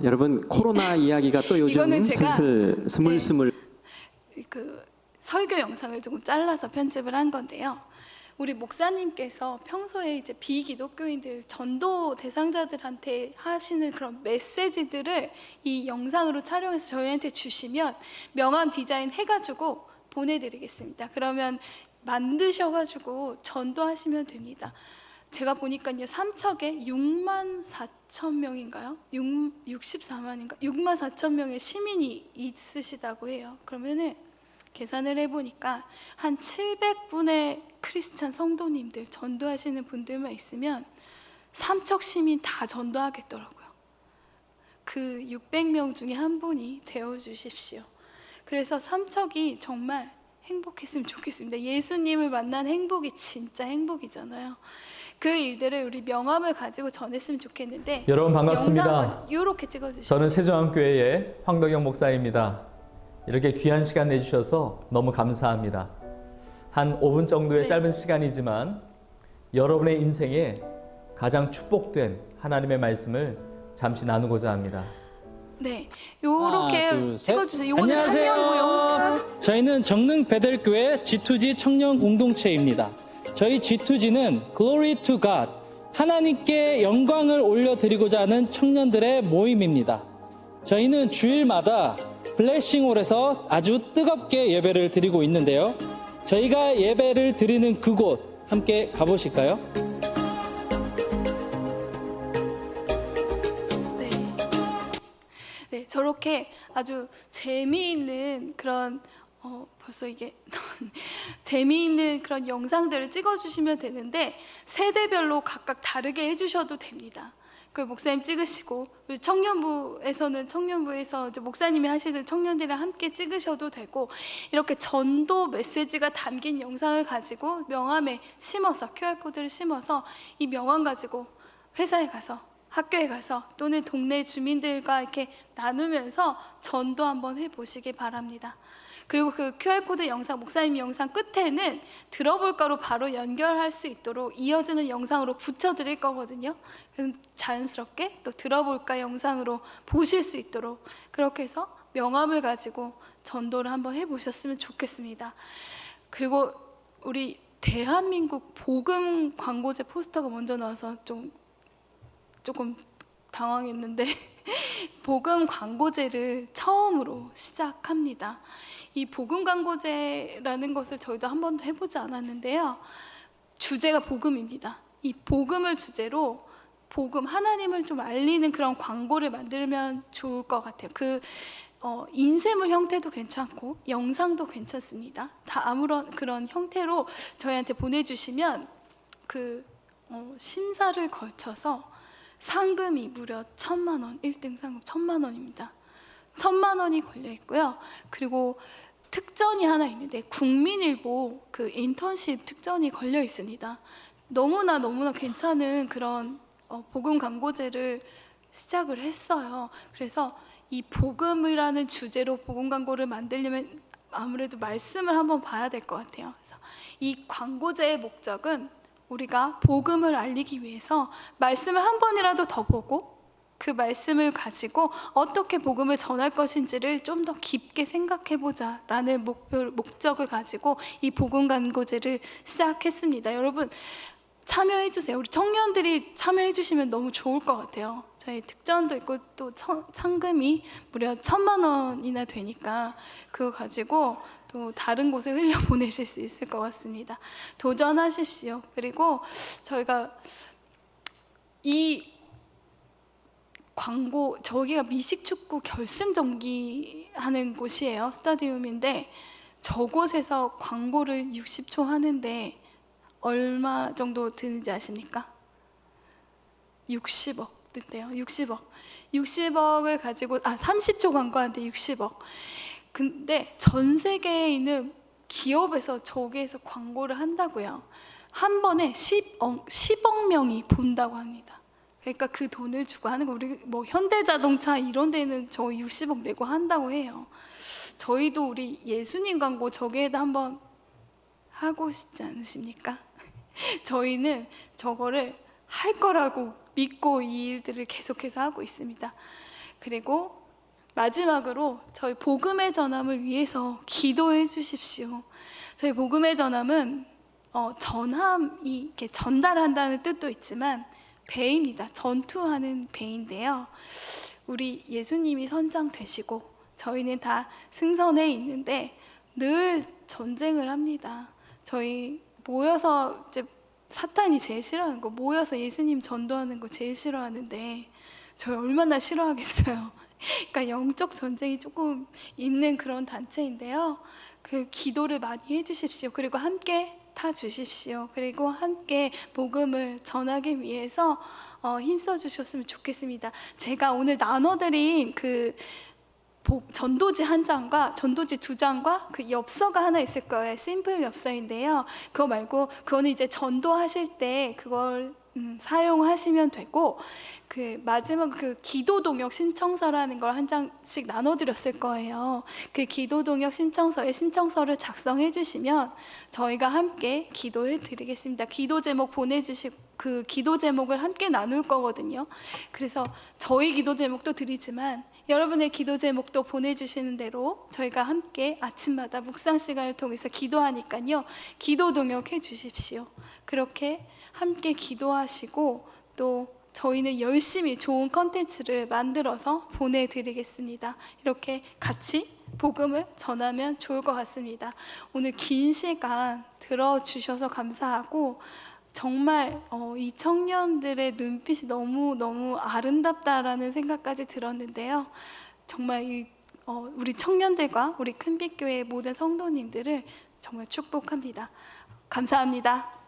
여러분 코로나 이야기가 또 요즘 이거는 제가 슬슬 스물스물 그 설교 영상을 조금 잘라서 편집을 한 건데요. 우리 목사님께서 평소에 이제 비기독교인들 전도 대상자들한테 하시는 그런 메시지들을 이 영상으로 촬영해서 저희한테 주시면 명함 디자인 해가지고 보내드리겠습니다. 그러면 만드셔가지고 전도하시면 됩니다. 제가 보니까요, 삼척에 64,000명인가요? 64만인가? 64,000명의 시민이 있으시다고 해요. 그러면은 계산을 해보니까 한 700분의 크리스찬 성도님들, 전도하시는 분들만 있으면 삼척 시민 다 전도하겠더라고요. 그 600명 중에 한 분이 되어주십시오. 그래서 삼척이 정말 행복했으면 좋겠습니다. 예수님을 만난 행복이 진짜 행복이잖아요. 그 일들을 우리 명함을 가지고 전했으면 좋겠는데, 여러분 반갑습니다. 영상은 이렇게 찍어주시면 저는 세종안교회의 황덕영 목사입니다. 이렇게 귀한 시간 내주셔서 너무 감사합니다. 한 5분 정도의 짧은 시간이지만 여러분의 인생에 가장 축복된 하나님의 말씀을 잠시 나누고자 합니다. 네, 요렇게 찍어주세요. 요거는 안녕하세요. 청년고요. 저희는 정릉 베델교회 G2G 청년 공동체입니다. 저희 G2G는 Glory to God, 하나님께 영광을 올려드리고자 하는 청년들의 모임입니다. 저희는 주일마다 블레싱홀에서 아주 뜨겁게 예배를 드리고 있는데요. 저희가 예배를 드리는 그곳 함께 가보실까요? 네, 저렇게 아주 재미있는 그런 벌써 이게 재미있는 그런 영상들을 찍어주시면 되는데 세대별로 각각 다르게 해주셔도 됩니다. 그 목사님 찍으시고 우리 청년부에서 이제 목사님이 하시는 청년들이랑 함께 찍으셔도 되고, 이렇게 전도 메시지가 담긴 영상을 가지고 명함에 심어서 QR코드를 심어서 이 명함 가지고 회사에 가서 학교에 가서 또는 동네 주민들과 이렇게 나누면서 전도 한번 해보시기 바랍니다. 그리고 그 QR코드 영상, 목사님 영상 끝에는 들어볼까로 바로 연결할 수 있도록 이어지는 영상으로 붙여드릴 거거든요. 그럼 자연스럽게 또 들어볼까 영상으로 보실 수 있도록 그렇게 해서 명함을 가지고 전도를 한번 해보셨으면 좋겠습니다. 그리고 우리 대한민국 복음 광고제 포스터가 먼저 나와서 조금 당황했는데 복음 광고제를 처음으로 시작합니다. 이 복음 광고제라는 것을 저희도 한 번도 해보지 않았는데요. 주제가 복음입니다. 이 복음을 주제로 복음, 하나님을 좀 알리는 그런 광고를 만들면 좋을 것 같아요. 인쇄물 형태도 괜찮고 영상도 괜찮습니다. 다 아무런 그런 형태로 저희한테 보내주시면 심사를 거쳐서 상금이 무려 1,000만 원, 1등 상금 1,000만 원입니다. 1,000만 원이 걸려 있고요. 그리고 특전이 하나 있는데 국민일보 그 인턴십 특전이 걸려 있습니다. 너무나 괜찮은 그런 복음 광고제를 시작을 했어요. 그래서 이 복음이라는 주제로 복음 광고를 만들려면 아무래도 말씀을 한번 봐야 될 것 같아요. 그래서 이 광고제의 목적은 우리가 복음을 알리기 위해서 말씀을 한 번이라도 더 보고 그 말씀을 가지고 어떻게 복음을 전할 것인지를 좀 더 깊게 생각해보자 라는 목적을 가지고 이 복음 광고제를 시작했습니다. 여러분 참여해주세요. 우리 청년들이 참여해주시면 너무 좋을 것 같아요. 저희 특전도 있고 또 상금이 무려 1,000만 원이나 되니까 그거 가지고 또 다른 곳에 흘려보내실 수 있을 것 같습니다. 도전하십시오. 그리고 저희가 이 광고, 저기가 미식축구 결승전기 하는 곳이에요. 스타디움인데 저곳에서 광고를 60초 하는데 얼마 정도 드는지 아십니까? 60억 뜬대요. 60억을 가지고 30초 광고하는데 60억. 근데 전 세계에 있는 기업에서 저기에서 광고를 한다고요. 한 번에 10억 명이 본다고 합니다. 그러니까 그 돈을 주고 하는 거, 우리 뭐 현대자동차 이런 데는 저 60억 내고 한다고 해요. 저희도 우리 예수님 광고 저기에다 한번 하고 싶지 않으십니까? 저희는 저거를 할 거라고 믿고 이 일들을 계속해서 하고 있습니다. 그리고 마지막으로 저희 복음의 전함을 위해서 기도해 주십시오. 저희 복음의 전함은 전함이 이렇게 전달한다는 뜻도 있지만 배입니다. 전투하는 배인데요. 우리 예수님이 선장 되시고 저희는 다 승선해 있는데 늘 전쟁을 합니다. 저희 모여서 이제 사탄이 제일 싫어하는 거, 모여서 예수님 전도하는 거 제일 싫어하는데 저희 얼마나 싫어하겠어요. 그러니까 영적 전쟁이 조금 있는 그런 단체인데요. 그 기도를 많이 해주십시오. 그리고 함께 타주십시오. 그리고 함께 복음을 전하기 위해서 힘써 주셨으면 좋겠습니다. 제가 오늘 나눠드린 그 전도지 1장과 전도지 2장과 그 엽서가 하나 있을 거예요. 심플 엽서인데요. 그거 말고 그거는 이제 전도하실 때 그걸 사용하시면 되고, 그 마지막 그 기도 동역 신청서라는 걸 1장씩 나눠드렸을 거예요. 그 기도 동역 신청서에 신청서를 작성해 주시면 저희가 함께 기도해 드리겠습니다. 기도 제목 보내주시고 그 기도 제목을 함께 나눌 거거든요. 그래서 저희 기도 제목도 드리지만 여러분의 기도 제목도 보내주시는 대로 저희가 함께 아침마다 묵상 시간을 통해서 기도하니까요. 기도 동역해 주십시오. 그렇게 함께 기도하시고 또 저희는 열심히 좋은 컨텐츠를 만들어서 보내드리겠습니다. 이렇게 같이 복음을 전하면 좋을 것 같습니다. 오늘 긴 시간 들어주셔서 감사하고 정말 이 청년들의 눈빛이 너무 아름답다라는 생각까지 들었는데요. 정말 우리 청년들과 우리 큰빛교회 모든 성도님들을 정말 축복합니다. 감사합니다.